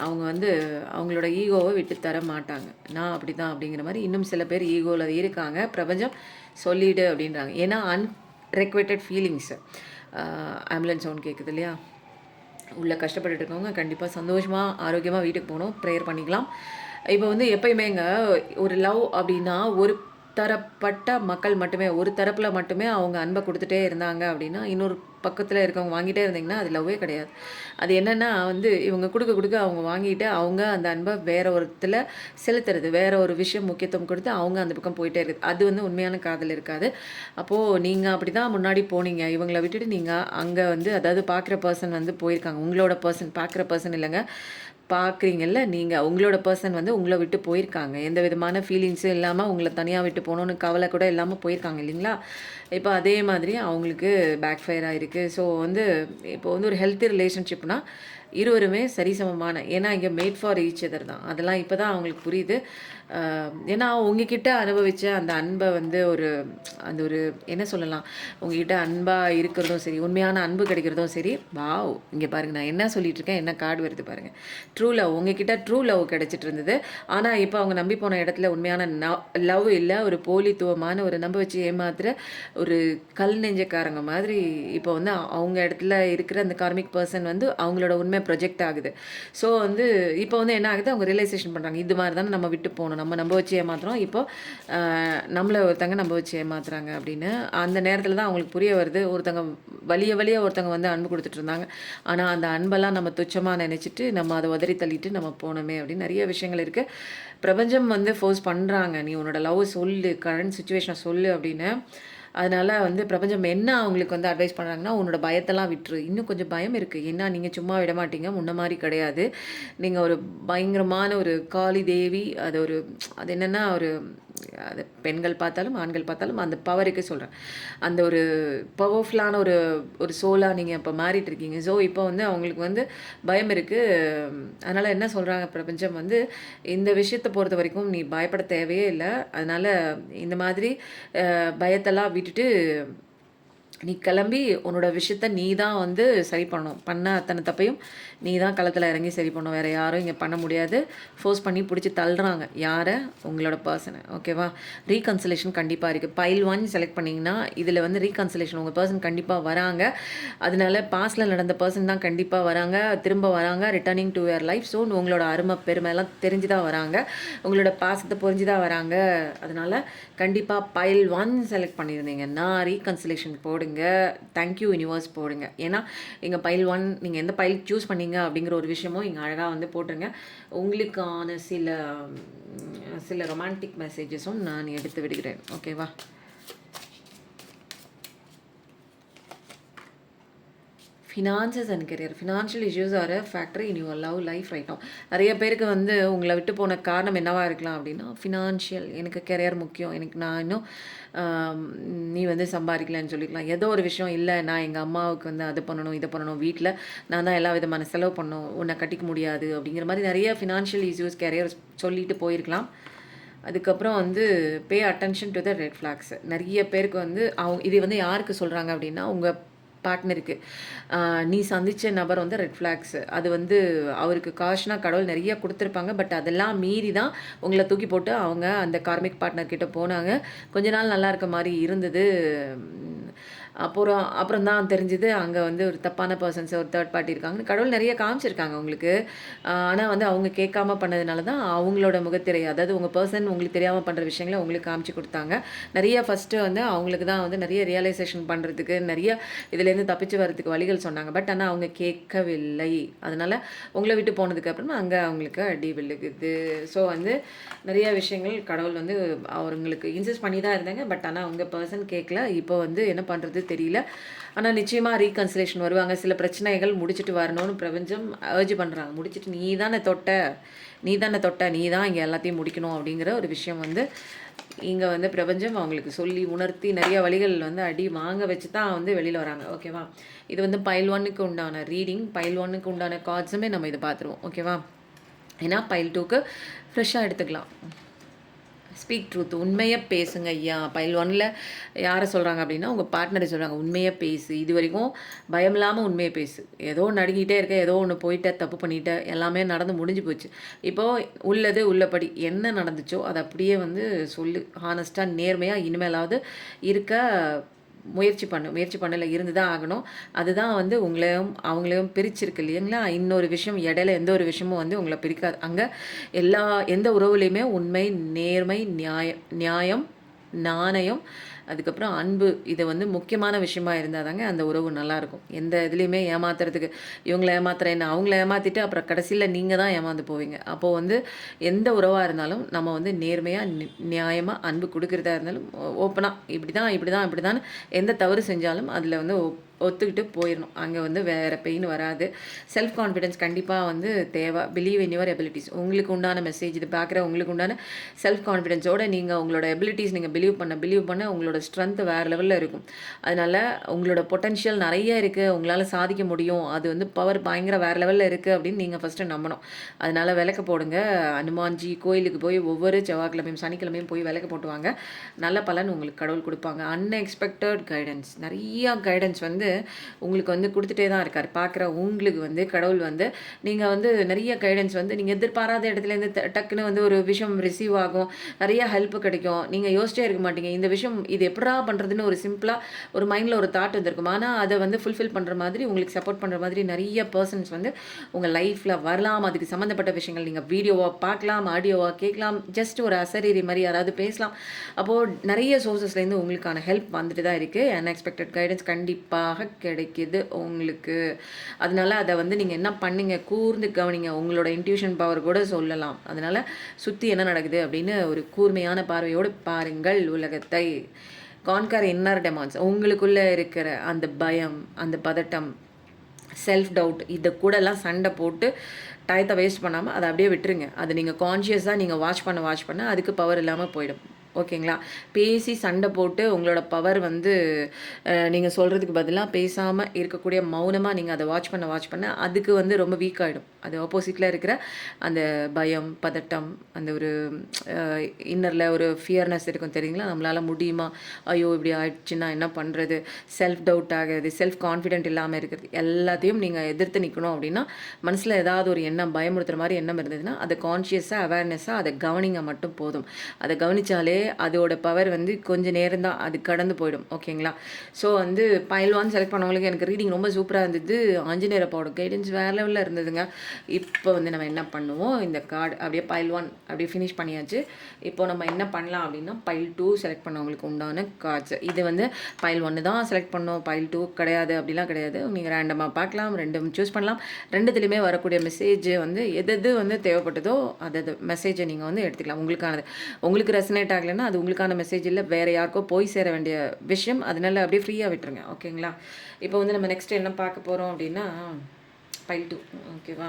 அவங்க வந்து அவங்களோட ஈகோவை விட்டு தர மாட்டாங்க. நான் அப்படி தான் அப்படிங்கிற மாதிரி இன்னும் சில பேர் ஈகோவில் இருக்காங்க. பிரபஞ்சம் சொல்லிடு அப்படின்றாங்க. ஏன்னா அன்ரெக்வெட்டட் ஃபீலிங்ஸு. ஆம்புலன்ஸ் சவுண்ட் கேட்குது இல்லையா? உள்ளே கஷ்டப்பட்டுட்டு இருக்கவங்க கண்டிப்பாக சந்தோஷமாக ஆரோக்கியமாக வீட்டுக்கு போகணும். ப்ரேயர் பண்ணிக்கலாம். இப்போ வந்து எப்பயுமேங்க ஒரு லவ் அப்படின்னா ஒரு தரப்பட்ட மக்கள் மட்டுமே, ஒரு தரப்பில் மட்டுமே அவங்க அன்பை கொடுத்துட்டே இருந்தாங்க அப்படின்னா, இன்னொரு பக்கத்தில் இருக்கவங்க வாங்கிட்டே இருந்தீங்கன்னா அது லவ்வே கிடையாது. அது என்னென்னா வந்து இவங்க கொடுக்க கொடுக்க அவங்க வாங்கிட்டு அவங்க அந்த அன்பை வேற ஒருத்தில் செலுத்துறது, வேற ஒரு விஷயம் முக்கியத்துவம் கொடுத்து அவங்க அந்த பக்கம் போயிட்டே இருக்குது. அது வந்து உண்மையான காதல் இருக்காது. அப்போது நீங்கள் அப்படி தான் முன்னாடி போனீங்க. இவங்களை விட்டுட்டு நீங்கள் அங்கே வந்து அதாவது பார்க்குற பர்சன் வந்து போயிருக்காங்க. உங்களோட பர்சன் பார்க்குற பர்சன் இல்லைங்க, பார்க்குறீங்கல்ல நீங்கள், உங்களோட பர்சன் வந்து உங்களை விட்டு போயிருக்காங்க. எந்த விதமான ஃபீலிங்ஸும் இல்லாமல் உங்களை தனியாக விட்டு போகணுன்னு கவலை கூட இல்லாமல் போயிருக்காங்க இல்லைங்களா? இப்போ அதே மாதிரி அவங்களுக்கு பேக் ஃபயர் ஆகிருக்கு. ஸோ வந்து இப்போ வந்து ஒரு ஹெல்த்தி ரிலேஷன்ஷிப்னால் இருவருமே சரிசமமான, ஏன்னா இங்கே மேட் ஃபார் ஈச் அதர் தான். அதெல்லாம் இப்போ தான் அவங்களுக்கு புரியுது. ஏன்னா உங்ககிட்ட அனுபவித்த அந்த அன்பை வந்து அந்த ஒரு என்ன சொல்லலாம், உங்ககிட்ட அன்பாக இருக்கிறதும் சரி, உண்மையான அன்பு கிடைக்கிறதும் சரி. வாவ், இங்கே பாருங்கள் நான் என்ன சொல்லிட்டு இருக்கேன், என்ன கார்டு வருது பாருங்கள். ட்ரூ லவ், உங்ககிட்ட ட்ரூ லவ் கிடைச்சிட்டு இருந்தது. ஆனால் இப்போ அவங்க நம்பி போன இடத்துல உண்மையான லவ் இல்லை, ஒரு போலித்துவமான ஒரு நம்ப வச்சு ஏமாத்துற ஒரு கல் நெஞ்சக்காரங்க மாதிரி இப்போ வந்து அவங்க இடத்துல இருக்கிற அந்த கார்மிக் பர்சன் வந்து அவங்களோட உண்மை ப்ரொஜெக்ட் ஆகுது. ஸோ வந்து இப்போ வந்து என்ன ஆகுது, அவங்க ரியலைசேஷன் பண்ணுறாங்க, இது மாதிரி தானே நம்ம விட்டு போகணும், நம்ம நம்ப வச்சு ஏமாத்துறோம், இப்போ நம்மளை ஒருத்தங்க நம்ப வச்சு ஏமாத்துறாங்க அப்படின்னு. அந்த நேரத்தில் தான் அவங்களுக்கு புரிய வருது, ஒருத்தங்க வழிய ஒருத்தங்க வந்து அன்பு கொடுத்துட்டு இருந்தாங்க, ஆனால் அந்த அன்பெல்லாம் நம்ம துச்சமாக நினச்சிட்டு நம்ம அதை உதறி தள்ளிட்டு நம்ம போனோமே அப்படின்னு நிறைய விஷயங்கள் இருக்குது. பிரபஞ்சம் வந்து ஃபோர்ஸ் பண்ணுறாங்க, நீ உன்னோட லவ் சொல்லு, கரண்ட் சுச்சுவேஷனை சொல்லு அப்படின்னு. அதனால் வந்து பிரபஞ்சம் என்ன அவங்களுக்கு வந்து அட்வைஸ் பண்ணுறாங்கன்னா, உன்னோட பயத்தெல்லாம் விட்டுரு. இன்னும் கொஞ்சம் பயம் இருக்குது, ஏன்னா நீங்கள் சும்மா விட மாட்டீங்க, முன்ன மாதிரி கிடையாது. நீங்கள் ஒரு பயங்கரமான ஒரு காளி தேவி. அது என்னென்னா அது பெண்கள் பார்த்தாலும் ஆண்கள் பார்த்தாலும் அந்த பவருக்கு சொல்கிறேன், அந்த ஒரு பவர்ஃபுல்லான ஒரு சோலாக நீங்கள் இப்போ மாறிட்டு இருக்கீங்க. ஸோ இப்போ வந்து அவங்களுக்கு வந்து பயம் இருக்குது. அதனால் என்ன சொல்கிறாங்க பிரபஞ்சம் வந்து, இந்த விஷயத்தை பொறுத்த வரைக்கும் நீ பயப்பட தேவையே இல்லை. அதனால் இந்த மாதிரி பயத்தெல்லாம் விட்டுட்டு நீ கிளம்பி உன்னோட விஷயத்த நீ தான் வந்து சரி பண்ணணும். பண்ண அத்தனை தப்பையும் நீ தான் களத்தில் இறங்கி சரி பண்ணணும். வேறு யாரும் இங்கே பண்ண முடியாது. ஃபோர்ஸ் பண்ணி பிடிச்சி தள்ளுறாங்க. யாரை? உங்களோட பர்சனை. ஓகேவா? ரீகன்சிலேஷன் கண்டிப்பாக இருக்குது. பைல் 1 செலக்ட் பண்ணிங்கன்னா இதில் வந்து ரீகன்சிலேஷன் உங்கள் பர்சன் கண்டிப்பாக வராங்க. அதனால பாஸ்டில் நடந்த பர்சன் தான் கண்டிப்பாக வராங்க, திரும்ப வராங்க. Returning to your life. So உங்களோட அருமை பெருமையெல்லாம் தெரிஞ்சு தான் வராங்க, உங்களோட பாசத்தை புரிஞ்சு தான் வராங்க. அதனால் கண்டிப்பாக பைல் 1 செலக்ட் பண்ணியிருந்தீங்கன்னா ரீகன்சிலேஷன் போடுங்க. தேங்க்யூ யூனிவர்ஸ் போடுங்க. ஏன்னா இங்கே பைல் 1 நீங்கள் எந்த பைல் சூஸ் பண்ணீங்க அப்படிங்கிற ஒரு விஷயமும் இங்கே அழகாக வந்து போட்டுருங்க. உங்களுக்கான சில ரொமான்டிக் மெசேஜஸும் நான் எடுத்து விடுகிறேன். ஓகேவா? Finances and career. Financial issues are a factor in your love life right now. நிறைய பேருக்கு வந்து உங்களை விட்டு போன காரணம் என்னவாக இருக்கலாம் அப்படின்னா, ஃபினான்ஷியல், எனக்கு கெரியர் முக்கியம், எனக்கு நான் இன்னும் நீ வந்து சம்பாதிக்கலன்னு சொல்லிக்கலாம். ஏதோ ஒரு விஷயம், இல்லை நான் எங்கள் அம்மாவுக்கு வந்து அது பண்ணணும் இதை பண்ணணும், வீட்டில் நான் தான் எல்லா விதமான செலவு பண்ணணும், உன்னை கட்டிக்க முடியாது அப்படிங்கிற மாதிரி நிறைய ஃபினான்ஷியல் இஷ்யூஸ் கெரியர் சொல்லிட்டு போயிருக்கலாம். அதுக்கப்புறம் வந்து pay attention to the red flax. நிறைய பேருக்கு வந்து இது வந்து யாருக்கு சொல்கிறாங்க அப்படின்னா, உங்கள் பார்ட்னருக்கு. நீ சந்தித்த நபர் வந்து ரெட் ஃப்ளாக்ஸ். அது வந்து அவருக்கு காஷனாக கடவுள் நிறைய கொடுத்துருப்பாங்க. பட் அதெல்லாம் மீறி தான் உங்களை தூக்கி போட்டு அவங்க அந்த கார்மிக் பார்ட்னர்கிட்ட போனாங்க. கொஞ்ச நாள் நல்லா இருக்க மாதிரி இருந்தது. அப்புறம் தான் தெரிஞ்சுது அங்கே வந்து ஒரு தப்பான பர்சன்ஸ், ஒரு தேர்ட் பார்ட்டி இருக்காங்கன்னு கடவுள் நிறைய காமிச்சிருக்காங்க உங்களுக்கு. ஆனால் வந்து அவங்க கேட்காம பண்ணதுனால தான் அவங்களோட முகத்திரை, அதாவது உங்கள் பர்சன் உங்களுக்கு தெரியாமல் பண்ணுற விஷயங்களை உங்களுக்கு காமிச்சு கொடுத்தாங்க. நிறைய ஃபஸ்ட்டு வந்து அவங்களுக்கு தான் வந்து நிறைய ரியலைசேஷன் பண்ணுறதுக்கு, நிறைய இதுலேருந்து தப்பிச்சு வர்றதுக்கு வழிகள் சொன்னாங்க. பட் ஆனால் அவங்க கேட்கவில்லை. அதனால் உங்களை விட்டு போனதுக்கப்புறமா அங்கே அவங்களுக்கு அடி விழுகுது. ஸோ வந்து நிறைய விஷயங்கள் கடவுள் வந்து அவங்களுக்கு இன்சிஸ்ட் பண்ணி தான் இருந்தாங்க. பட் ஆனால் அவங்க பர்சன் கேட்கல. இப்போ வந்து என்ன பண்ணுறது தெரியல. ஆனால் நிச்சயமாக ரீகன்சிலேஷன் வருவாங்க. சில பிரச்சனைகள் முடிச்சுட்டு வரணும்னு பிரபஞ்சம் அர்ஜ் பண்ணுறாங்க. முடிச்சுட்டு நீ தானே தொட்ட நீ தான் இங்கே எல்லாத்தையும் முடிக்கணும் அப்படிங்கிற ஒரு விஷயம் வந்து இங்கே வந்து பிரபஞ்சம் அவங்களுக்கு சொல்லி உணர்த்தி நிறைய வழிகள் வந்து அடி வாங்க வச்சு தான் வந்து வெளியில் வராங்க. ஓகேவா? இது வந்து பைல் 1க்கு உண்டான ரீடிங். பைல் 1க்கு உண்டான கார்ட்ஸுமே நம்ம இதை பார்த்துருவோம். ஓகேவா? ஏன்னா பைல் 2க்கு ஃப்ரெஷ்ஷாக எடுத்துக்கலாம். Speak truth. உண்மையாக பேசுங்க ஐயா. பைல் 1ல் யாரை சொல்கிறாங்க அப்படின்னா, உங்கள் பார்ட்னரை சொல்கிறாங்க. உண்மையாக பேசு, இது வரைக்கும் பயம் இல்லாமல் உண்மையை பேசு. ஏதோ நடுங்கிட்டே இருக்க, ஏதோ ஒன்று போயிட்ட, தப்பு பண்ணிட்ட, எல்லாமே நடந்து முடிஞ்சு போச்சு. இப்போது உள்ளது உள்ளபடி என்ன நடந்துச்சோ அதை அப்படியே வந்து சொல்லு. ஹானஸ்ட்டாக நேர்மையாக இனிமேலாவது இருக்க முயற்சி பண்ணல, இருந்து தான் ஆகணும். அதுதான் வந்து உங்களையும் அவங்களையும் பிரிச்சிருக்கு இல்லைங்களா. இன்னொரு விஷயம் இடையில எந்த ஒரு விஷயமும் வந்து உங்களை பிரிக்காது. அங்கே எந்த உறவுலையுமே உண்மை, நேர்மை, நியாயம், நாணயம், அதுக்கப்புறம் அன்பு, இது வந்து முக்கியமான விஷயமா இருந்தால் தாங்க அந்த உறவு நல்லாயிருக்கும். எந்த இதுலேயுமே ஏமாத்துறதுக்கு இவங்களை ஏமாத்துறேன், அவங்கள ஏமாற்றிட்டு அப்புறம் கடைசியில் நீங்கள் தான் ஏமாந்து போவீங்க. அப்போது வந்து எந்த உறவாக இருந்தாலும் நம்ம வந்து நேர்மையாக நியாயமாக அன்பு கொடுக்குறதா இருந்தாலும் ஓப்பனாக இப்படி தான் எந்த தவறு செஞ்சாலும் அதில் வந்து ஒத்துக்கிட்டு போயிடணும். அங்கே வந்து வேறு பெயின் வராது. செல்ஃப் கான்ஃபிடென்ஸ் கண்டிப்பாக வந்து தேவை. Believe in your abilities. உங்களுக்கு உண்டான மெசேஜ் இது பார்க்குற உங்களுக்கு உண்டான செல்ஃப் கான்ஃபிடென்ஸோடு நீங்கள் உங்களோட எபிலிட்டிஸ் நீங்கள் பிலீவ் பண்ண உங்களோட ஸ்ட்ரென்த் வேறு லெவலில் இருக்கும். அதனால் உங்களோட பொட்டன்ஷியல் நிறைய இருக்குது, உங்களால் சாதிக்க முடியும், அது வந்து பவர் பயங்கர வேறு லெவலில் இருக்குது அப்படின்னு நீங்கள் ஃபஸ்ட்டு நம்பணும். அதனால் விளக்கு போடுங்க. ஹனுமான்ஜி கோயிலுக்கு போய் ஒவ்வொரு செவ்வாய்க்கிழமையும் சனிக்கிழமையும் போய் விளக்கு போட்டுவாங்க. நல்ல பலன் உங்களுக்கு கடவுள் கொடுப்பாங்க. அன்எக்ஸ்பெக்டட் கைடன்ஸ், நிறையா கைடன்ஸ் வந்து உங்களுக்கு வந்து கொடுத்துட்டே தான் இருக்கார். பார்க்குற உங்களுக்கு வந்து கடவுள் வந்து நீங்கள் வந்து நிறைய கைடன்ஸ் வந்து நீங்கள் எதிர்பாராத இடத்துலேருந்து டக்குன்னு வந்து ஒரு விஷயம் ரிசீவ் ஆகும், நிறைய ஹெல்ப் கிடைக்கும். நீங்கள் யோசிச்சே இருக்க மாட்டீங்க இந்த விஷயம் இது எப்படா பண்ணுறதுன்னு. ஒரு சிம்பிளாக ஒரு மைண்டில் ஒரு தாட் வந்திருக்கும். ஆனால் அதை வந்து ஃபுல்ஃபில் பண்ணுற மாதிரி உங்களுக்கு சப்போர்ட் பண்ணுற மாதிரி நிறைய பர்சன்ஸ் வந்து உங்கள் லைஃப்பில் வரலாம். அதுக்கு சம்மந்தப்பட்ட விஷயங்கள் நீங்கள் வீடியோவாக பார்க்கலாம், ஆடியோவாக கேட்கலாம், ஜஸ்ட் ஒரு அசரீரி மாதிரி யாராவது பேசலாம். அப்போது நிறைய சோர்ஸஸ்லேருந்து உங்களுக்கான ஹெல்ப் வந்துட்டு தான் இருக்குது. அன்எக்ஸ்பெக்டட் கைடன்ஸ் கண்டிப்பாக கிடைக்குது உங்களுக்கு. அதனால அதை வந்து நீங்கள் என்ன பண்ணீங்க, கூர்ந்து கவனிங்க. உங்களோட இன்ட்யூஷன் பவர் கூட சொல்லலாம். அதனால் சுற்றி என்ன நடக்குது அப்படின்னு ஒரு கூர்மையான பார்வையோடு பாருங்கள் உலகத்தை. கான்கர் இன்னர் டெமான்ஸ், உங்களுக்குள்ளே இருக்கிற அந்த பயம், அந்த பதட்டம், செல்ஃப் டவுட், இதை கூடலாம் சண்டை போட்டு டயத்தை வேஸ்ட் பண்ணாமல் அதை அப்படியே விட்டுருங்க. அது நீங்கள் கான்ஷியஸாக நீங்கள் வாட்ச் பண்ண அதுக்கு பவர் இல்லாமல் போயிடும். ஓகேங்களா. பேசி சண்டை போட்டு உங்களோட பவர் வந்து நீங்கள் சொல்கிறதுக்கு பதிலாக பேசாமல் இருக்கக்கூடிய மௌனமாக நீங்கள் அதை வாட்ச் பண்ண அதுக்கு வந்து ரொம்ப வீக் ஆகிடும். அது ஆப்போசிட்டில் இருக்கிற அந்த பயம், பதட்டம், அந்த ஒரு இன்னரில் ஒரு ஃபியர்னஸ் இருக்கும் தெரியுங்களா. நம்மளால் முடியுமா, ஐயோ இப்படி ஆயிடுச்சுன்னா என்ன பண்ணுறது, செல்ஃப் டவுட் ஆகிறது, செல்ஃப் கான்ஃபிடென்ட் இல்லாமல் இருக்கிறது, எல்லாத்தையும் நீங்கள் எதிர்த்து நிற்கணும் அப்படின்னா மனசில் ஏதாவது ஒரு எண்ணம், பயமுறுத்துகிற மாதிரி எண்ணம் இருந்ததுன்னா அதை கான்ஷியஸாக அவேர்னஸாக அதை கவனிங்க மட்டும் போதும். அதை கவனித்தாலே அதோட பவர் வந்து கொஞ்சம் நேரம் தான், அது கடந்து போயிடும். ஓகேங்களா. ஸோ வந்து பைல் 1 செலக்ட் பண்ணவங்களுக்கு எனக்கு ரீடிங் ரொம்ப சூப்பராக இருந்தது. ஆஞ்சநேயர் அப்பாவோட கைடன்ஸ் வேறு லெவலில் இருந்ததுங்க. இப்போ வந்து நம்ம என்ன பண்ணுவோம், இந்த கார்டு அப்படியே பைல் 1 அப்படியே ஃபினிஷ் பண்ணியாச்சு. இப்போ நம்ம என்ன பண்ணலாம் அப்படின்னா பைல் 2 செலக்ட் பண்ணவங்களுக்கு உண்டான கார்ட்ஸ். இது வந்து பைல் 1 தான் செலக்ட் பண்ணோம், பைல் 2 கிடையாது அப்படிலாம் கிடையாது. நீங்கள் ரேண்டமாக பார்க்கலாம், ரெண்டும் சூஸ் பண்ணலாம். ரெண்டுத்துலேயுமே வரக்கூடிய மெசேஜ் வந்து எது வந்து தேவைப்பட்டதோ அது மெசேஜை நீங்கள் வந்து எடுத்துக்கலாம். உங்களுக்கு ரெசனேட் ஆகலைன்னா அது உங்களுக்கான மெசேஜ் இல்லை, வேறு யாருக்கோ போய் சேர வேண்டிய விஷயம். அதனால அப்படியே ஃப்ரீயாக விட்டுருங்க. ஓகேங்களா. இப்போ வந்து நம்ம நெக்ஸ்ட் என்ன பார்க்க போகிறோம் அப்படின்னா பைல் 2. ஓகேவா.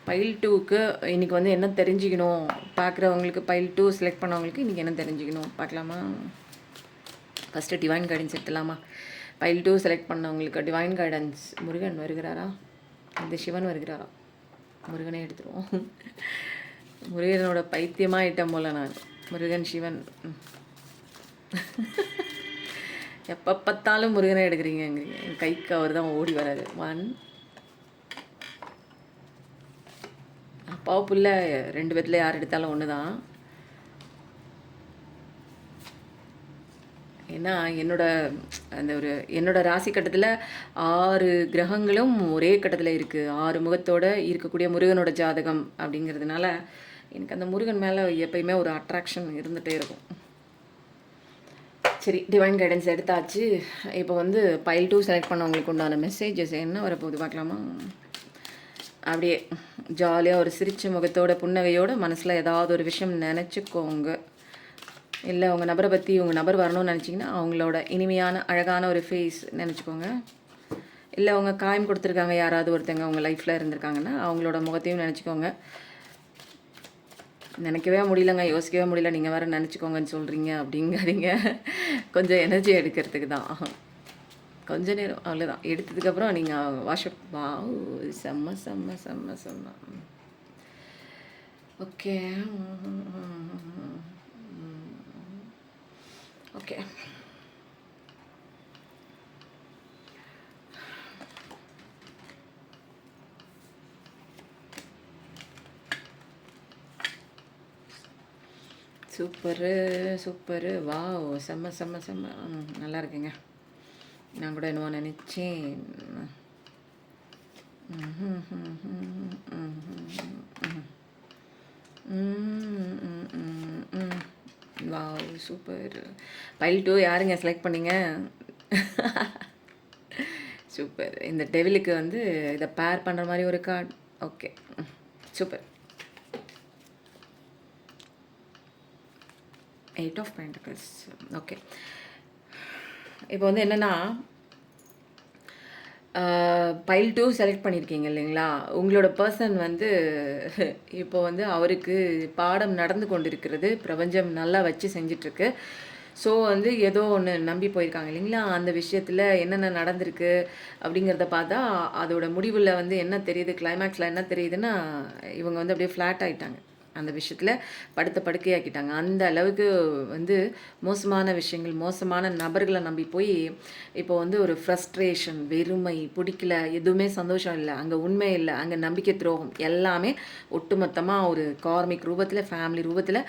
பைல் 2க்கு இன்றைக்கி வந்து என்ன தெரிஞ்சுக்கணும் பார்க்குறவங்களுக்கு, பைல் 2 செலக்ட் பண்ணவங்களுக்கு இன்றைக்கி என்ன தெரிஞ்சுக்கணும் பார்க்கலாமா. ஃபஸ்ட்டு டிவைன் கைடன்ஸ் எடுத்துலாமா. பைல் 2 செலக்ட் பண்ணவங்களுக்கு டிவைன் கைடன்ஸ். முருகன் வருகிறாரா, இந்த சிவன் வருகிறாரா? முருகனே எடுத்துருவோம். முருகனோட பைத்தியமாக ஐட்டம் போல் நான். முருகன், சிவன், எப்போ பார்த்தாலும் முருகனை எடுக்கிறீங்கங்கிறீங்க. என் கைக்கு அவர் தான் ஓடி வராது. 1 அப்பாவை புள்ள 2 பேர்த்தில் யார் எடுத்தாலும் ஒன்று தான். ஏன்னா என்னோட ராசி கட்டத்தில் 6 கிரகங்களும் ஒரே கட்டத்தில் இருக்குது. 6 முகத்தோடு இருக்கக்கூடிய முருகனோட ஜாதகம் அப்படிங்கிறதுனால எனக்கு அந்த முருகன் மேலே எப்பயுமே ஒரு அட்ராக்ஷன் இருந்துகிட்டே இருக்கும். சரி, டிவைன் கைடன்ஸ் எடுத்தாச்சு. இப்போ வந்து பைல் 2 செலக்ட் பண்ணவங்களுக்கு உண்டான மெசேஜஸ் என்ன வரப்போகுது பார்க்கலாமா. அப்படியே ஜாலியாக ஒரு சிரிச்ச முகத்தோட புன்னகையோடு மனசில் ஏதாவது ஒரு விஷயம் நினச்சிக்கோங்க. இல்லை உங்கள் நபரை பற்றி உங்கள் நபர் வரணும்னு நினச்சிங்கன்னா அவங்களோட இனிமையான அழகான ஒரு ஃபேஸ் நினச்சிக்கோங்க. இல்லை அவங்க காயம் கொடுத்துருக்காங்க, யாராவது ஒருத்தங்க உங்கள் லைஃப்பில் இருந்திருக்காங்கன்னா அவங்களோட முகத்தையும் நினச்சிக்கோங்க. நினைக்கவே முடியலங்க, யோசிக்கவே முடியல, நீங்கள் வேறு நினச்சிக்கோங்கன்னு சொல்கிறீங்க அப்படிங்கிறீங்க. கொஞ்சம் எனர்ஜி எடுக்கிறதுக்கு தான், கொஞ்ச நேரம் அவ்வளோதான். எடுத்ததுக்கப்புறம் நீங்கள் வாஷப். செம்ம செம்ம செம்ம செம்ம. Okay. Okay. Super super, wow, செம்ம செம்ம செம்ம. நல்லா இருக்குங்க. நான் கூட என்னவோ நினச்சேன். Wow, super. பைல் 2 யாருங்க செலக்ட் பண்ணீங்க? சூப்பர். இந்த டெவிலுக்கு வந்து இதை பேர் பண்ணுற மாதிரி ஒரு card. Okay, super. 8 of pentacles. Okay, இப்போ வந்து என்னென்னா, பைல் 2 செலக்ட் பண்ணியிருக்கீங்க இல்லைங்களா? உங்களோட பர்சன் வந்து இப்போ வந்து அவருக்கு பாடம் நடந்து கொண்டிருக்கிறது. பிரபஞ்சம் நல்லா வச்சு செஞ்சிட்ருக்கு. ஸோ வந்து ஏதோ ஒன்று நம்பி போயிருக்காங்க இல்லைங்களா? அந்த விஷயத்தில் என்னென்ன நடந்திருக்கு அப்படிங்கிறத பார்த்தா அதோட முடிவில் வந்து என்ன தெரியுது, கிளைமேக்ஸில் என்ன தெரியுதுன்னா, இவங்க வந்து அப்படியே ஃப்ளாட் ஆகிட்டாங்க. அந்த விஷயத்தில் படுக்கையாக்கிட்டாங்க. அந்த அளவுக்கு வந்து மோசமான விஷயங்கள், மோசமான நபர்களை நம்பி போய் இப்போ வந்து ஒரு ஃப்ரஸ்ட்ரேஷன், வெறுமை, பிடிக்கல, எதுவுமே சந்தோஷம் இல்லை, அங்கே உண்மை இல்லை, அங்கே நம்பிக்கை துரோகம் எல்லாமே ஒட்டுமொத்தமாக ஒரு கார்மிக் ரூபத்தில், ஃபேமிலி ரூபத்தில்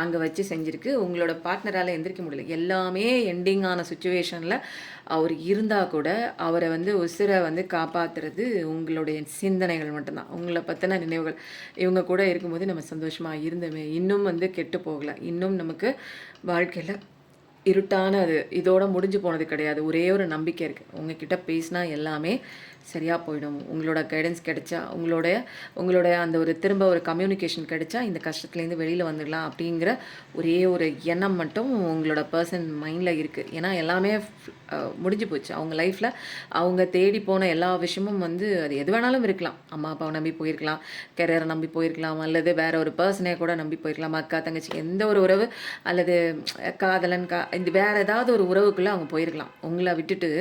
அங்கே வச்சு செஞ்சுருக்கு. உங்களோட பார்ட்னரால் எந்திரிக்க முடியல. எல்லாமே எண்டிங்கான சுச்சுவேஷனில் அவர் இருந்தால் கூட அவரை வந்து உசிரை வந்து காப்பாற்றுறது உங்களுடைய சிந்தனைகள் மட்டும்தான், உங்களை பற்றின நினைவுகள். இவங்க கூட இருக்கும்போது நம்ம சந்தோஷமாக இருந்தோமே, இன்னும் வந்து கெட்டு போகலை, இன்னும் நமக்கு வாழ்க்கையில் இருட்டான அது இதோட முடிஞ்சு போனது கிடையாது. ஒரே ஒரு நம்பிக்கை இருக்குது, உங்ககிட்ட பேசினா எல்லாமே சரியாக போயிடும். உங்களோட கைடன்ஸ் கிடைச்சா, உங்களுடைய அந்த ஒரு திரும்ப ஒரு கம்யூனிகேஷன் கிடைச்சா இந்த கஷ்டத்துலேருந்து வெளியில் வந்துடலாம் அப்படிங்கிற ஒரே ஒரு எண்ணம் மட்டும் உங்களோட பர்சன் மைண்டில் இருக்குது. ஏன்னா எல்லாமே முடிஞ்சு போச்சு அவங்க லைஃப்பில். அவங்க தேடி போன எல்லா விஷயமும் வந்து அது எது வேணாலும் இருக்கலாம். அம்மா அப்பாவை நம்பி போயிருக்கலாம், கெரியரை நம்பி போயிருக்கலாம், அல்லது வேற ஒரு பர்சனே கூட நம்பி போயிருக்கலாம், அக்கா தங்கச்சி எந்த ஒரு உறவு, அல்லது காதலன் இந்த வேறு ஏதாவது ஒரு உறவுக்குள்ளே அவங்க போயிருக்கலாம். உங்களை விட்டுட்டு,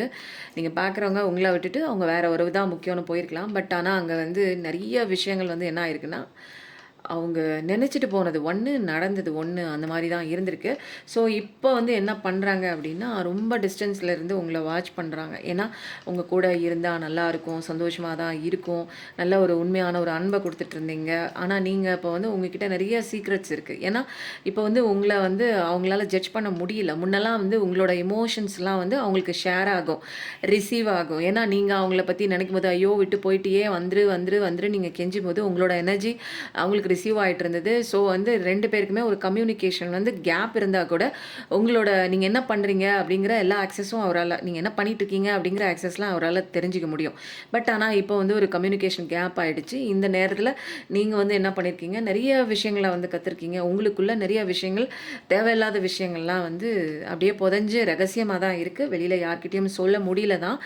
நீங்கள் பார்க்குறவங்க உங்களை விட்டுட்டு அவங்க வேறு உறவு தான் முக்கியம்னு போயிருக்கலாம். பட் ஆனால் அங்கே வந்து நிறைய விஷயங்கள் வந்து என்ன ஆயிருக்குன்னா, அவங்க நினச்சிட்டு போனது ஒன்று, நடந்தது ஒன்று, அந்த மாதிரி தான் இருந்திருக்கு. ஸோ இப்போ வந்து என்ன பண்ணுறாங்க அப்படின்னா, ரொம்ப டிஸ்டன்ஸில் இருந்து உங்களை வாட்ச் பண்ணுறாங்க. ஏன்னா உங்கள் கூட இருந்தால் நல்லாயிருக்கும், சந்தோஷமாக தான் இருக்கும், நல்ல ஒரு உண்மையான ஒரு அன்பை கொடுத்துட்ருந்தீங்க. ஆனால் நீங்கள் இப்போ வந்து உங்ககிட்ட நிறைய சீக்ரெட்ஸ் இருக்குது. ஏன்னா இப்போ வந்து உங்களை வந்து அவங்களால ஜட்ஜ் பண்ண முடியல. முன்னெல்லாம் வந்து உங்களோட எமோஷன்ஸ்லாம் வந்து அவங்களுக்கு ஷேர் ஆகும், ரிசீவ் ஆகும். ஏன்னா நீங்கள் அவங்கள பற்றி நினைக்கும் போது, ஐயோ விட்டு போயிட்டே வந்துரு வந்துரு வந்துரு நீங்கள் கெஞ்சும் போது உங்களோட எனர்ஜி அவங்களுக்கு ரிசீவ் ஆகிட்டு இருந்தது. ஸோ வந்து 2 பேருக்குமே ஒரு கம்யூனிகேஷன் வந்து கேப் இருந்தால் கூட உங்களோட நீங்கள் என்ன பண்ணுறீங்க அப்படிங்கிற எல்லா ஆக்சஸும் அவரால், நீங்கள் என்ன பண்ணிட்டு இருக்கீங்க அப்படிங்கிற ஆக்சஸ்லாம் அவரால் தெரிஞ்சிக்க முடியும். பட் ஆனால் இப்போ வந்து ஒரு கம்யூனிகேஷன் கேப் ஆகிடுச்சு. இந்த நேரத்தில் நீங்கள் வந்து என்ன பண்ணியிருக்கீங்க, நிறைய விஷயங்களை வந்து கற்றுருக்கீங்க. உங்களுக்குள்ள நிறைய விஷயங்கள், தேவையில்லாத விஷயங்கள்லாம் வந்து அப்படியே புதஞ்சு ரகசியமாக தான் இருக்குது, வெளியில் யார்கிட்டையும் சொல்ல முடியல தான்.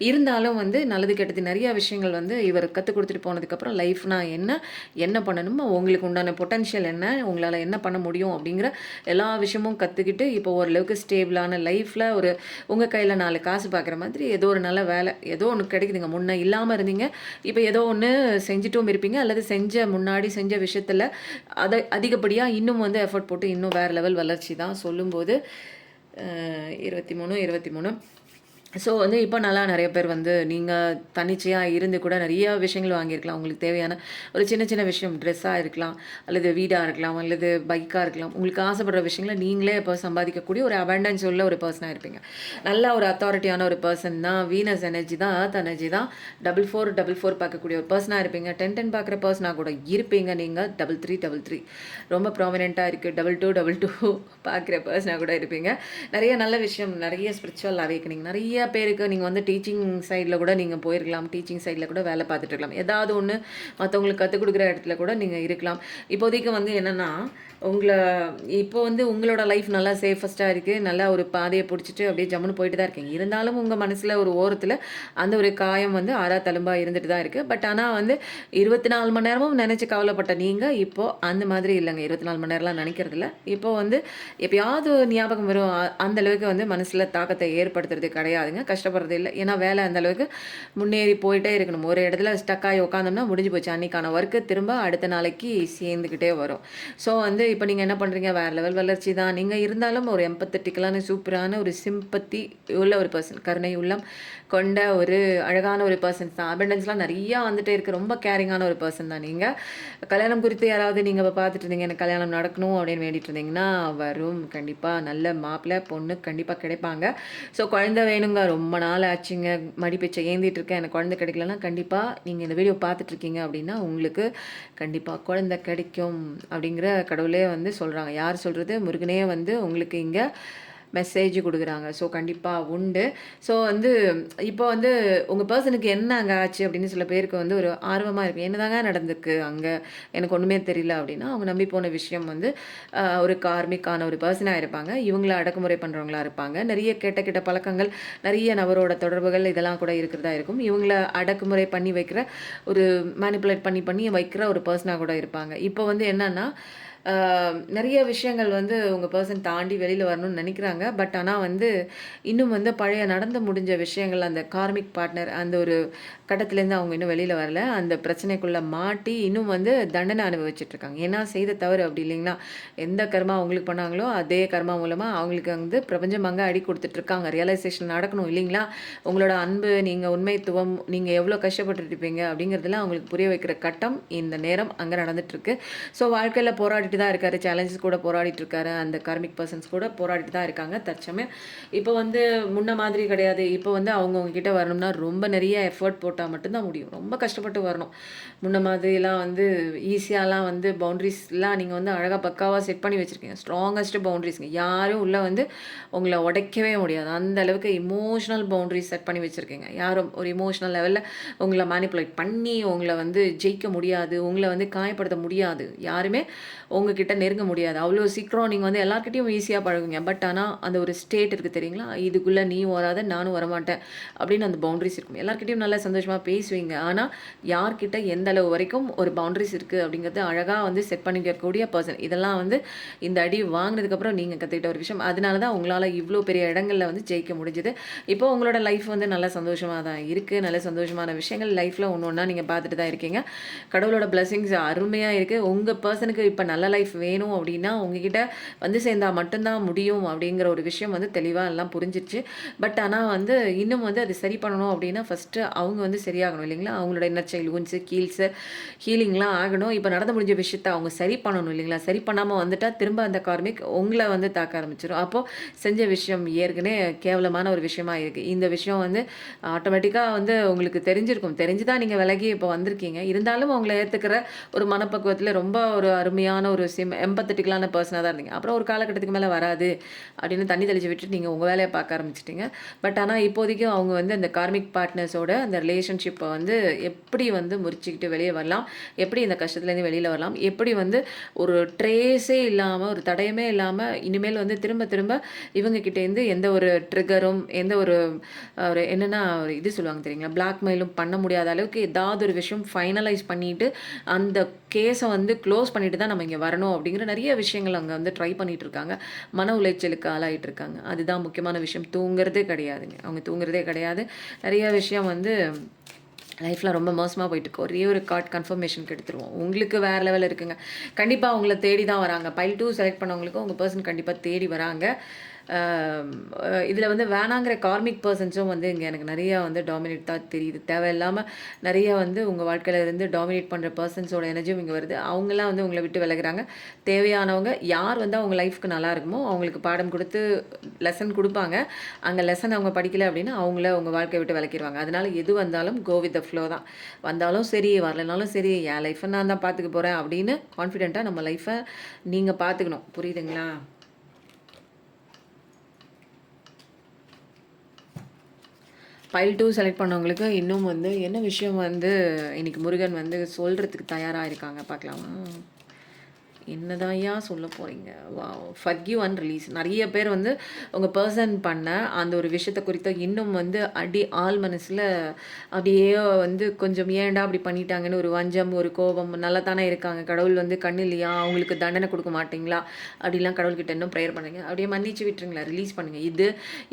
இருந்தாலும் வந்து நல்லது கெட்டது நிறைய விஷயங்கள் வந்து இவர் கற்றுக் கொடுத்துட்டு போனதுக்கப்புறம் லைஃப்னா என்ன பண்ணணுமோ, உங்களுக்கு உண்டான பொட்டன்ஷியல் என்ன, உங்களால் என்ன பண்ண முடியும் அப்படிங்கிற எல்லா விஷயமும் கற்றுக்கிட்டு இப்போ ஓரளவுக்கு ஸ்டேபிளான லைஃப்பில் ஒரு உங்கள் கையில் 4 காசு பார்க்குற மாதிரி ஏதோ ஒரு நல்ல வேலை ஏதோ ஒன்று கிடைக்குதுங்க. முன்னே இல்லாமல் இருந்தீங்க, இப்போ ஏதோ ஒன்று செஞ்சுட்டும் இருப்பீங்க, அல்லது முன்னாடி செஞ்ச விஷயத்தில் அதை அதிகப்படியாக இன்னும் வந்து எஃபர்ட் போட்டு இன்னும் வேறு லெவல் வளர்ச்சி தான். சொல்லும்போது 23 ஸோ வந்து இப்போ நல்லா நிறைய பேர் வந்து நீங்கள் தன்னிச்சையாக இருந்து கூட நிறைய விஷயங்கள் வாங்கியிருக்கலாம். உங்களுக்கு தேவையான ஒரு சின்ன சின்ன விஷயம், ட்ரெஸ்ஸாக இருக்கலாம், அல்லது வீடாக இருக்கலாம், அல்லது பைக்காக இருக்கலாம். உங்களுக்கு ஆசைப்படுற விஷயங்களை நீங்களே இப்போ சம்பாதிக்கக்கூடிய ஒரு அபண்டன்ஸ் உள்ள ஒரு பர்சனாக இருப்பீங்க. நல்ல ஒரு அத்தாரிட்டியான ஒரு பர்சன் தான். வீனஸ் எனர்ஜி தான், அர்த் எனர்ஜி தான். 4444 பார்க்கக்கூடிய ஒரு பர்சனாக இருப்பீங்க. 1010 பார்க்குற பர்சனாக கூட இருப்பீங்க. நீங்கள் 3333 ரொம்ப ப்ராமினெண்ட்டாக இருக்குது. 2222 பார்க்குற பர்சனாக கூட இருப்பீங்க. நிறைய நல்ல விஷயம், நிறைய ஸ்பிரிச்சுவல் அவேக்கனிங், நிறைய பேருக்கு நீங்கள் வந்து டீச்சிங் சைடில் கூட நீங்கள் போயிருக்கலாம், டீச்சிங் சைடில் கூட வேலை பார்த்துட்டு இருக்கலாம், ஏதாவது ஒன்று மற்றவங்களுக்கு கற்றுக் கொடுக்குற இடத்துல கூட நீங்கள் இருக்கலாம். இப்போதைக்கு வந்து என்னென்னா, இப்போ வந்து உங்களோட லைஃப் நல்லா சேஃபஸ்ட்டாக இருக்குது, நல்லா ஒரு பாதையை பிடிச்சிட்டு அப்படியே ஜம்முன்னு போயிட்டு தான் இருக்கீங்க. இருந்தாலும் உங்கள் மனசில் ஒரு ஓரத்தில் அந்த ஒரு காயம் வந்து ஆறா தழும்பாக இருந்துட்டு தான் இருக்குது. பட் ஆனால் வந்து 24 மணி நேரமும் நினச்சி கவலைப்பட்ட நீங்கள் இப்போது அந்த மாதிரி இல்லைங்க. 24 மணி நேரம்லாம் நினைக்கிறதில்ல. இப்போது வந்து எப்பயாவது ஞாபகம் வரும், அந்த அளவுக்கு வந்து மனசில் தாக்கத்தை ஏற்படுத்துறது கிடையாதுங்க. பாருங்கள், கஷ்டப்படுறது இல்லை. ஏன்னா வேலை அந்தளவுக்கு முன்னேறி போயிட்டே இருக்கணும். ஒரு இடத்துல ஸ்டக் ஆகி உட்காந்தோம்னா முடிஞ்சு போச்சு. அன்றைக்கான ஒர்க்கு திரும்ப அடுத்த நாளைக்கு சேர்ந்துக்கிட்டே வரும். ஸோ வந்து இப்போ நீங்கள் என்ன பண்ணுறீங்க, வேறு லெவல் வளர்ச்சி தான். நீங்கள் இருந்தாலும் ஒரு எம்பத்தட்டிக்கலான சூப்பரான ஒரு சிம்பத்தி உள்ள ஒரு பர்சன், கருணை உள்ளம் கொண்ட ஒரு அழகான ஒரு பர்சன்ஸ் தான். அபண்டன்ஸ்லாம் நிறையா வந்துட்டே இருக்குது. ரொம்ப கேரிங்கான ஒரு பர்சன் தான் நீங்கள். கல்யாணம் குறித்து யாராவது நீங்கள் பார்த்துட்டு இருந்தீங்க, எனக்கு கல்யாணம் நடக்கணும் அப்படின்னு வேண்டிட்டு இருந்தீங்கன்னா வரும். கண்டிப்பாக நல்ல மாப்பிள்ளை பொண்ணு கண்டிப்பாக கிடைப்பாங்க. ஸோ குழந்தை வேணுங்க, ரொம்ப நாள் ஆச்சுங்க, மடிப்பேச்சை ஏந்திட்டு இருக்கேன், எனக்கு குழந்தை கிடைக்கலன்னா கண்டிப்பாக நீங்கள் இந்த வீடியோ பார்த்துட்ருக்கீங்க அப்படின்னா உங்களுக்கு கண்டிப்பாக குழந்தை கிடைக்கும் அப்படிங்கிற கடவுளே வந்து சொல்கிறாங்க. யார் சொல்கிறது? முருகனே வந்து உங்களுக்கு இங்கே மெசேஜ் கொடுக்குறாங்க. ஸோ கண்டிப்பாக உண்டு. ஸோ வந்து இப்போ வந்து உங்கள் பர்சனுக்கு என்ன அங்கே ஆச்சு அப்படின்னு சில பேருக்கு வந்து ஒரு ஆர்வமாக இருக்குது. என்னதாங்க நடந்திருக்கு அங்கே, எனக்கு ஒன்றுமே தெரியல அப்படின்னா அவங்க நம்பி போன விஷயம் வந்து ஒரு கார்மிக்கான ஒரு பர்சனாக இருப்பாங்க. இவங்கள அடக்குமுறை பண்ணுறவங்களா இருப்பாங்க. நிறைய கெட்ட கெட்ட பழக்கங்கள், நிறைய நபரோட தொடர்புகள் இதெல்லாம் கூட இருக்கிறதா இருக்கும். இவங்கள அடக்குமுறை பண்ணி வைக்கிற ஒரு மேனிப்புலேட் பண்ணி வைக்கிற ஒரு பர்சனாக கூட இருப்பாங்க. இப்போ வந்து என்னன்னா நிறைய விஷயங்கள் வந்து உங்கள் பர்சன் தாண்டி வெளியில் வரணும்னு நினைக்கிறாங்க. பட் ஆனால் வந்து இன்னும் வந்து பழைய நடந்து முடிஞ்ச விஷயங்கள், அந்த கார்மிக் பார்ட்னர் அந்த ஒரு கட்டத்துலேருந்து அவங்க இன்னும் வெளியில் வரல. அந்த பிரச்சனைக்குள்ளே மாட்டி இன்னும் வந்து தண்டனை அனுபவிச்சிட்ருக்காங்க. ஏன்னா செய்த தவறு அப்படி இல்லைங்களா, எந்த கர்மா அவங்களுக்கு பண்ணாங்களோ அதே கர்மா மூலமாக அவங்களுக்கு வந்து பிரபஞ்சம் அங்கே அடி கொடுத்துட்ருக்காங்க. ரியலைசேஷன் நடக்கணும் இல்லைங்களா, உங்களோட அன்பு, நீங்கள் உண்மைத்துவம், நீங்கள் எவ்வளோ கஷ்டப்பட்டுருப்பீங்க அப்படிங்கிறதுலாம் அவங்களுக்கு புரிய வைக்கிற கட்டம் இந்த நேரம் அங்கே நடந்துகிட்ருக்கு. ஸோ வாழ்க்கையில் போராடிட்டு தான் இருக்காரு, சேலஞ்சஸ் கூட போராடிட்டு இருக்காரு. அந்த கார்மிக் பர்சன்ஸ் கூட போராடிட்டு தான் இருக்காங்க தற்சமயம். இப்போ வந்து முன்ன மாதிரி கிடையாது. இப்போ வந்து அவங்கவுங்க கிட்ட வரணும்னா ரொம்ப நிறைய எஃபர்ட் போட்டால் மட்டும்தான் முடியும். ரொம்ப கஷ்டப்பட்டு வரணும். முன்ன மாதிரிலாம் வந்து ஈஸியாலாம் வந்து பவுண்ட்ரிஸ்லாம் நீங்கள் வந்து அழகாக பக்காவாக செட் பண்ணி வச்சுருக்கீங்க. ஸ்ட்ராங்கஸ்ட் பவுண்ட்ரிஸ்ங்க. யாரும் உள்ளே வந்து உங்களை உடைக்கவே முடியாது. அந்த அளவுக்கு இமோஷனல் பவுண்ட்ரிஸ் செட் பண்ணி வச்சுருக்கீங்க. யாரும் ஒரு இமோஷனல் லெவலில் உங்களை மேனிப்புலேட் பண்ணி உங்களை வந்து ஜெயிக்க முடியாது, உங்களை வந்து காயப்படுத்த முடியாது. யாருமே உங்ககிட்ட நெருங்க முடியாது. அவ்வளோ சீக்கிரம் நீங்கள் வந்து எல்லாருக்கிட்டையும் ஈஸியாக பழகுவீங்க. பட் ஆனால் அந்த ஒரு ஸ்டேட் இருக்குது தெரியுங்களா, இதுக்குள்ளே நீயும் வராத நானும் வரமாட்டேன் அப்படின்னு அந்த பவுண்ட்ரிஸ் இருக்கும். எல்லாருக்கிட்டையும் நல்லா சந்தோஷமாக பேசுவீங்க. ஆனால் யார்கிட்ட எந்த அளவு வரைக்கும் ஒரு பவுண்ட்ரிஸ் இருக்குது அப்படிங்கிறது அழகாக வந்து செட் பண்ணிக்கக்கூடிய பர்சன். இதெல்லாம் வந்து இந்த அடி வாங்கினதுக்கப்புறம் நீங்கள் கற்றுக்கிட்ட ஒரு விஷயம். அதனால தான் உங்களால் இவ்வளோ பெரிய இடங்களில் வந்து ஜெயிக்க முடிஞ்சுது. இப்போ உங்களோட லைஃப் வந்து நல்ல சந்தோஷமாக தான் இருக்குது. நல்ல சந்தோஷமான விஷயங்கள் லைஃப்பில் ஒன்று ஒன்றா நீங்கள் பார்த்துட்டு தான் இருக்கீங்க. கடவுளோட பிளெஸிங்ஸ் அருமையாக இருக்குது. உங்கள் பர்சனுக்கு இப்போ நல்ல லைஃப் வேணும் அப்படின்னா உங்ககிட்ட வந்து சேர்ந்தால் மட்டும்தான் முடியும் அப்படிங்கிற ஒரு விஷயம் வந்து தெளிவாக எல்லாம் புரிஞ்சிருச்சு. பட் ஆனால் வந்து இன்னும் வந்து அது சரி பண்ணணும் அப்படின்னா ஃபஸ்ட்டு அவங்க வந்து சரியாகணும் இல்லைங்களா, அவங்களோட இன்னர் சைல்டு ஊன்ஸு கீல்ஸு ஹீலிங்லாம் ஆகணும். இப்போ நடந்து முடிஞ்ச விஷயத்த அவங்க சரி பண்ணணும் இல்லைங்களா. சரி பண்ணாமல் வந்துட்டால் திரும்ப அந்த கார்மிக் உங்களை வந்து தாக்க ஆரம்பிச்சிடும். அப்போது செஞ்ச விஷயம் ஏற்கனவே கேவலமான ஒரு விஷயமா இருக்குது. இந்த விஷயம் வந்து ஆட்டோமேட்டிக்காக வந்து உங்களுக்கு தெரிஞ்சிருக்கும். தெரிஞ்சு தான் நீங்கள் விலகி இப்போ வந்திருக்கீங்க. இருந்தாலும் அவங்கள ஏற்றுக்கிற ஒரு மனப்பக்குவத்தில் ரொம்ப ஒரு அருமையான ஒரு எம்பத்தட்டிக்கலான பர்சனாக தான் இருந்தீங்க. அப்புறம் ஒரு காலகட்டத்துக்கு மேலே வராது அப்படின்னு தண்ணி தெளிச்சு விட்டுட்டு நீங்கள் உங்கள் வேலையை பார்க்க ஆரம்பிச்சிட்டிங்க. பட் ஆனால் இப்போதைக்கும் அவங்க வந்து அந்த கார்மிக் பார்ட்னர்ஸோட அந்த ரிலேஷன்ஷிப்பை வந்து எப்படி வந்து முறிச்சிக்கிட்டு வெளியே வரலாம், எப்படி இந்த கஷ்டத்துலேருந்து வெளியில் வரலாம், எப்படி வந்து ஒரு ட்ரேஸே இல்லாமல் ஒரு தடயமே இல்லாமல் இனிமேல் வந்து திரும்ப திரும்ப இவங்ககிட்டேருந்து எந்த ஒரு ட்ரிகரும் எந்த ஒரு ஒரு என்னென்னா ஒரு இது சொல்லுவாங்க தெரியுங்களா, பிளாக்மெயிலும் பண்ண முடியாத அளவுக்கு ஏதாவது ஒரு விஷயம் ஃபைனலைஸ் பண்ணிவிட்டு அந்த கேஸை வந்து க்ளோஸ் பண்ணிட்டு தான் நம்ம இங்கே வரணும் அப்படிங்கிற நிறைய விஷயங்கள் அங்கே வந்து ட்ரை பண்ணிகிட்டு இருக்காங்க. மன உளைச்சலுக்கு ஆளாயிட்டு இருக்காங்க. அதுதான் முக்கியமான விஷயம். தூங்குறதே கிடையாதுங்க. அவங்க தூங்குறதே கிடையாது. நிறைய விஷயம் வந்து லைஃப்பில் ரொம்ப மோசமாக போயிட்டுருக்கு. ஒரே ஒரு கார்ட் கன்ஃபர்மேஷனுக்கு எடுத்துருவோம். உங்களுக்கு வேறு லெவலில் இருக்குங்க. கண்டிப்பாக அவங்கள தேடி தான் வராங்க. பைல் 2 செலக்ட் பண்ணவங்களுக்கும் உங்கள் பர்சன் கண்டிப்பாக தேடி வராங்க. இதில் வந்து வேணாங்கிற கார்மிக் பர்சன்ஸும் வந்து இங்கே எனக்கு நிறையா வந்து டாமினேட் தான் தெரியுது. தேவையில்லாமல் நிறைய வந்து உங்கள் வாழ்க்கையில் இருந்து டாமினேட் பண்ணுற பர்சன்ஸோட எனர்ஜியும் இங்கே வருது. அவங்களாம் வந்து உங்களை விட்டு விலகுறாங்க. தேவையானவங்க யார் வந்து அவங்க லைஃப்க்கு நல்லா இருக்குமோ அவங்களுக்கு பாடம் கொடுத்து லெசன் கொடுப்பாங்க. அங்கே லெசன் அவங்க படிக்கலை அப்படின்னா அவங்கள உங்கள் வாழ்க்கையை விட்டு விலக்கிடுவாங்க. அதனால் எது வந்தாலும் கோ வித் த ஃப்ளோ தான். வந்தாலும் சரி வரலனாலும் சரி என் லைஃப்பை நான் தான் பார்த்துக்க போகிறேன் அப்படின்னு கான்ஃபிடென்ட்டாக நம்ம லைஃப்பை நீங்கள் பார்த்துக்கணும். புரியுதுங்களா? பைல் 2 செலக்ட் பண்ணவங்களுக்கு இன்னும் வந்து என்ன விஷயம் வந்து இன்றைக்கி முருகன் வந்து சொல்கிறதுக்கு தயாராக இருக்காங்க பார்க்கலாமா? என்னதான்யா சொல்ல போகிறீங்க? Forgive and release. நிறைய பேர் வந்து உங்கள் பர்சன் பண்ண அந்த ஒரு விஷயத்தை குறித்த இன்னும் வந்து ஆள் மனசில் அப்படியே வந்து கொஞ்சம் ஏன்டா அப்படி பண்ணிட்டாங்கன்னு ஒரு வஞ்சம், ஒரு கோபம், நல்லா தானே இருக்காங்க, கடவுள் வந்து கண்ணு இல்லையா, அவங்களுக்கு தண்டனை கொடுக்க மாட்டிங்களா அப்படிலாம் கடவுள்கிட்ட இன்னும் ப்ரேயர் பண்ணுங்க. அப்படியே மன்னிச்சு விட்டுருங்களா, ரிலீஸ் பண்ணுங்கள்.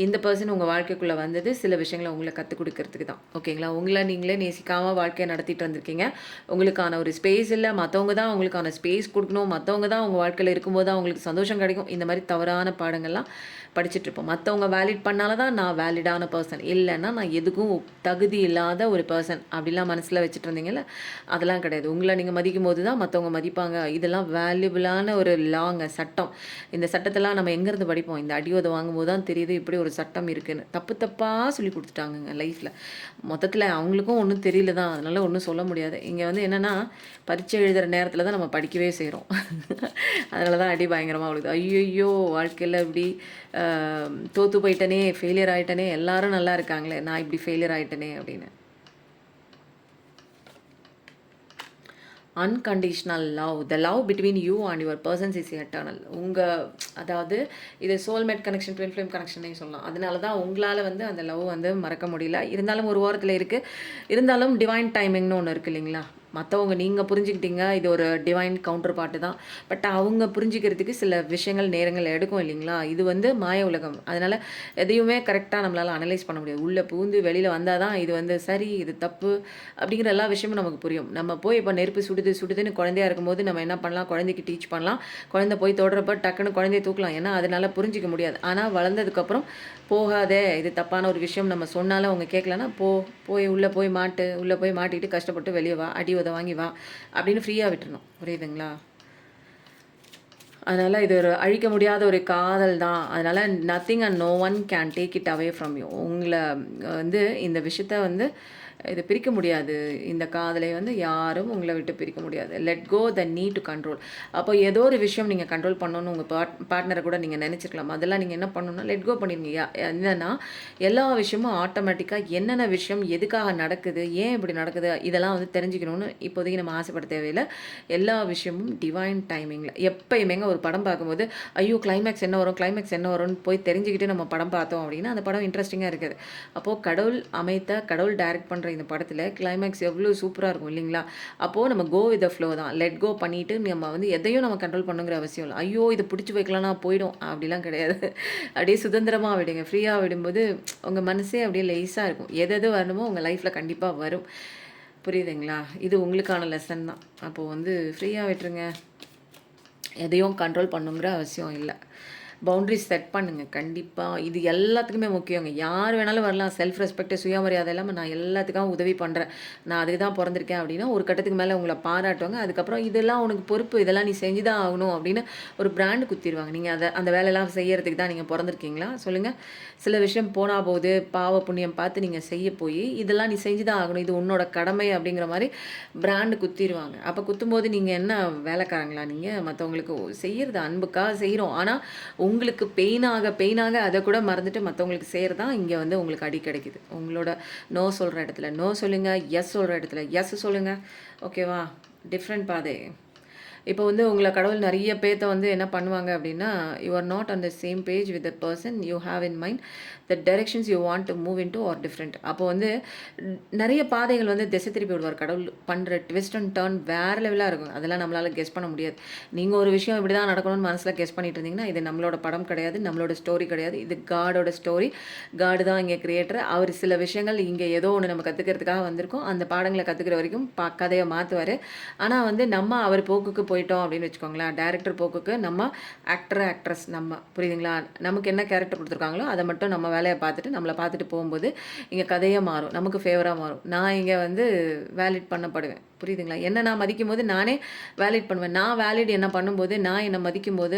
இந்த பர்சன் உங்கள் வாழ்க்கைக்குள்ளே வந்தது சில விஷயங்களை உங்களை கற்றுக் கொடுக்கறதுக்கு தான். ஓகேங்களா? உங்களை நீங்களே நேசிக்காமல் வாழ்க்கையை நடத்திட்டு வந்திருக்கீங்க. உங்களுக்கான ஒரு ஸ்பேஸ் இல்லை, மற்றவங்க தான் உங்களுக்கான ஸ்பேஸ் கொடுக்கணும், மற்றவங்க தான் உங்கள் வாழ்க்கையில் இருக்கும்போது தான் அவங்களுக்கு சந்தோஷம் கிடைக்கும். இந்த மாதிரி தவறான பாடங்கள்லாம் படிச்சுட்ருப்போம். மற்றவங்க வேலிட் பண்ணால தான் நான் வேலிடான பர்சன், இல்லைன்னா நான் எதுக்கும் தகுதி இல்லாத ஒரு பர்சன் அப்படிலாம் மனசில் வச்சுட்டு இருந்தீங்கல்ல, அதெல்லாம் கிடையாது. உங்களை நீங்கள் மதிக்கும் போது தான் மற்றவங்க மதிப்பாங்க. இதெல்லாம் வேல்யூபிளான ஒரு லாங்க சட்டம். இந்த சட்டத்தெல்லாம் நம்ம எங்கேருந்து படிப்போம்? இந்த அடியோதை வாங்கும்போது தான் தெரியுது இப்படி ஒரு சட்டம் இருக்குதுன்னு. தப்பாக சொல்லி கொடுத்துட்டாங்கங்க லைஃப்பில். மொத்தத்தில் அவங்களுக்கும் ஒன்றும் தெரியல தான், அதனால் ஒன்றும் சொல்ல முடியாது. இங்கே வந்து என்னென்னா, பரீட்சை எழுதுகிற நேரத்தில் தான் நம்ம படிக்கவே செய்கிறோம். அதனால தான் அடி பயங்கரமாக விழுது. ஐயோ வாழ்க்கையில் இப்படி தோற்று போயிட்டனே, ஃபெயிலியர் ஆகிட்டனே, எல்லாரும் நல்லா இருக்காங்களே, நான் இப்படி ஃபெயிலியர் ஆகிட்டனே அப்படின்னு. Unconditional love, the love between you and your persons is eternal. அதாவது இது சோல்மேட் கனெக்ஷன், ட்வின் ஃப்ளேம் கனெக்ஷனே சொல்லலாம். அதனால தான் உங்களால் வந்து அந்த லவ் வந்து மறக்க முடியல. இருந்தாலும் ஒரு வாரத்தில் இருக்குது. இருந்தாலும் டிவைன் டைமிங்னு ஒன்று இருக்குது இல்லைங்களா? மற்றவங்க நீங்கள் புரிஞ்சுக்கிட்டீங்க, இது ஒரு டிவைன் கவுண்டர் பார்ட்டு தான். பட் அவங்க புரிஞ்சிக்கிறதுக்கு சில விஷயங்கள் நேரங்கள் எடுக்கும் இல்லைங்களா? இது வந்து மாய உலகம். அதனால் எதையுமே கரெக்டாக நம்மளால் அனலைஸ் பண்ண முடியாது. உள்ளே பூந்து வெளியில் வந்தால் தான் இது வந்து சரி, இது தப்பு அப்படிங்கிற எல்லா விஷயமும் நமக்கு புரியும். நம்ம போய் இப்போ நெருப்பு சுடுதுன்னு குழந்தையா இருக்கும்போது நம்ம என்ன பண்ணலாம்? குழந்தைக்கு டீச் பண்ணலாம். குழந்தை போய் தொடரப்போ டக்குன்னு குழந்தைய தூக்கலாம். ஏன்னா அதனால் புரிஞ்சிக்க முடியாது. ஆனால் வளர்ந்ததுக்கப்புறம் போகாதே, இது தப்பான ஒரு விஷயம் நம்ம சொன்னாலும் அவங்க கேட்கலன்னா, போய் உள்ளே போய் மாட்டிட்டு கஷ்டப்பட்டு வெளியே வா, அடி உத வாங்கி வா அப்படின்னு ஃப்ரீயாக விட்டுறணும். புரியுதுங்களா? அதனால் இது ஒரு அழிக்க முடியாத ஒரு காதல் தான். அதனால் nothing and no one can take it away from you. உங்களை வந்து இந்த விஷயத்த வந்து இது பிரிக்க முடியாது. இந்த காதலை வந்து யாரும் உங்களை விட்டு பிரிக்க முடியாது. Let go the need to control. அப்போ ஏதோ ஒரு விஷயம் நீங்கள் கண்ட்ரோல் பண்ணணும்னு உங்கள் பார்ட்னரை கூட நீங்கள் நினச்சிருக்கலாம். அதெல்லாம் நீங்கள் என்ன பண்ணணும்னா லெட் கோ பண்ணிடுங்க. என்னென்னா எல்லா விஷயமும் ஆட்டோமேட்டிக்காக என்னென்ன விஷயம் எதுக்காக நடக்குது, ஏன் இப்படி நடக்குது, இதெல்லாம் வந்து தெரிஞ்சுக்கணும்னு இப்போதைக்கு நம்ம ஆசைப்பட தேவையில்லை. எல்லா விஷயமும் டிவைன் டைமிங்கில். எப்பயுமேங்க ஒரு படம் பார்க்கும்போது ஐயோ கிளைமேக்ஸ் என்ன வரும்னு போய் தெரிஞ்சுக்கிட்டு நம்ம படம் பார்த்தோம் அப்படின்னா அந்த படம் இன்ட்ரெஸ்டிங்காக இருக்குது. அப்போது கடவுள் டைரக்ட் பண்ணுற இந்த படத்தில் கிளைமேக்ஸ் எவ்வளோ சூப்பராக இருக்கும் இல்லைங்களா? அப்போது நம்ம கோ வித் த ஃப்ளோ தான். லெட் கோ பண்ணிவிட்டு நம்ம வந்து எதையும் நம்ம கண்ட்ரோல் பண்ணுங்கிற அவசியம் இல்லை. ஐயோ இது பிடிச்சி வைக்கலாம்னா போயிடும் அப்படிலாம் கிடையாது. அப்படியே சுதந்திரமாக விடுங்க. ஃப்ரீயாக விடும்போது உங்கள் மனசே அப்படியே லேஸாக இருக்கும். எது வரணுமோ உங்கள் லைஃப்பில் கண்டிப்பாக வரும். புரியுதுங்களா? இது உங்களுக்கான லெசன் தான். அப்போது வந்து ஃப்ரீயாக விட்டுருங்க. எதையும் கண்ட்ரோல் பண்ணுங்கிற அவசியம் இல்லை. பவுண்ட்ரிஸ் செட் பண்ணுங்கள். கண்டிப்பாக இது எல்லாத்துக்குமே முக்கியங்க. யார் வேணாலும் வரலாம். செல்ஃப் ரெஸ்பெக்ட், சுயமரியாதை இல்லாமல் நான் எல்லாத்துக்கும் உதவி பண்ணுறேன், நான் அதுக்கு தான் பிறந்திருக்கேன் அப்படின்னா ஒரு கட்டத்துக்கு மேலே உங்களை பாராட்டுவாங்க. அதுக்கப்புறம் இதெல்லாம் உனக்கு பொறுப்பு, இதெல்லாம் நீ செஞ்சு தான் ஆகணும் அப்படின்னு ஒரு பிராண்டு குத்திடுவாங்க. நீங்கள் அந்த வேலையெல்லாம் செய்யறதுக்கு தான் நீங்கள் பிறந்திருக்கீங்களா சொல்லுங்கள்? சில விஷயம் போனால் போது பாவ புண்ணியம் பார்த்து நீங்கள் செய்ய போய் இதெல்லாம் நீ செஞ்சு தான் ஆகணும், இது உன்னோட கடமை அப்படிங்கிற மாதிரி பிராண்டு குத்திடுவாங்க. அப்போ குத்தும்போது நீங்கள் என்ன வேலைக்காரங்களா? நீங்கள் மற்றவங்களுக்கு செய்கிறது அன்புக்காக செய்கிறோம். ஆனால் உங்களுக்கு பெயினாக அதை கூட மறந்துட்டு மற்றவங்களுக்கு செய்கிறதான் இங்கே வந்து உங்களுக்கு அடி கிடைக்குது. உங்களோட நோ சொல்கிற இடத்துல நோ சொல்லுங்கள், எஸ் சொல்கிற இடத்துல எஸ் சொல்லுங்கள். ஓகேவா? டிஃப்ரெண்ட் பாதை. இப்போ வந்து உங்களை கடவுள் நிறைய பேர்த்த வந்து என்ன பண்ணுவாங்க அப்படின்னா, you are not on the same page with the person you have in mind, the directions you want to move in to are different. அப்போ வந்து நிறைய பாதைகள் வந்து திசை திருப்பி விடுவார் கடவுள். பண்ணுற ட்விஸ்ட் அண்ட் டர்ன் வேறு லெவலாக இருக்கும். அதெல்லாம் நம்மளால் கெஸ் பண்ண முடியாது. நீங்கள் ஒரு விஷயம் இப்படி தான் நடக்கணும்னு மனசில் கெஸ் பண்ணிட்டு இருந்தீங்கன்னா இது நம்மளோட படம் கிடையாது, நம்மளோட ஸ்டோரி கிடையாது. இது காடோட ஸ்டோரி. காடு தான் இங்கே கிரியேட்டர். அவர் சில விஷயங்கள் இங்கே ஏதோ ஒன்று நம்ம கற்றுக்கிறதுக்காக வந்திருக்கோம். அந்த பாடங்களை கற்றுக்கிற வரைக்கும் கதையை மாற்றுவார். ஆனால் வந்து நம்ம அவர் போக்குக்கு போயிட்டோம் அப்படின்னு வச்சுக்கோங்களேன். டைரக்டர் போக்குக்கு நம்ம ஆக்ட்ரஸ் நம்ம, புரியுதுங்களா? நமக்கு என்ன கேரக்டர் கொடுத்துருக்காங்களோ அதை மட்டும் நம்ம வேலையை பார்த்துட்டு நம்மளை பார்த்துட்டு போகும்போது இங்கே கதையாக மாறும், நமக்கு ஃபேவராக மாறும். நான் இங்கே வந்து வேலிட் பண்ணப்படுவேன். புரியுதுங்களா? என்ன நான் மதிக்கும் போது நானே வேலிட் பண்ணுவேன். நான் வேலிட் என்ன பண்ணும்போது, நான் என்னை மதிக்கும் போது,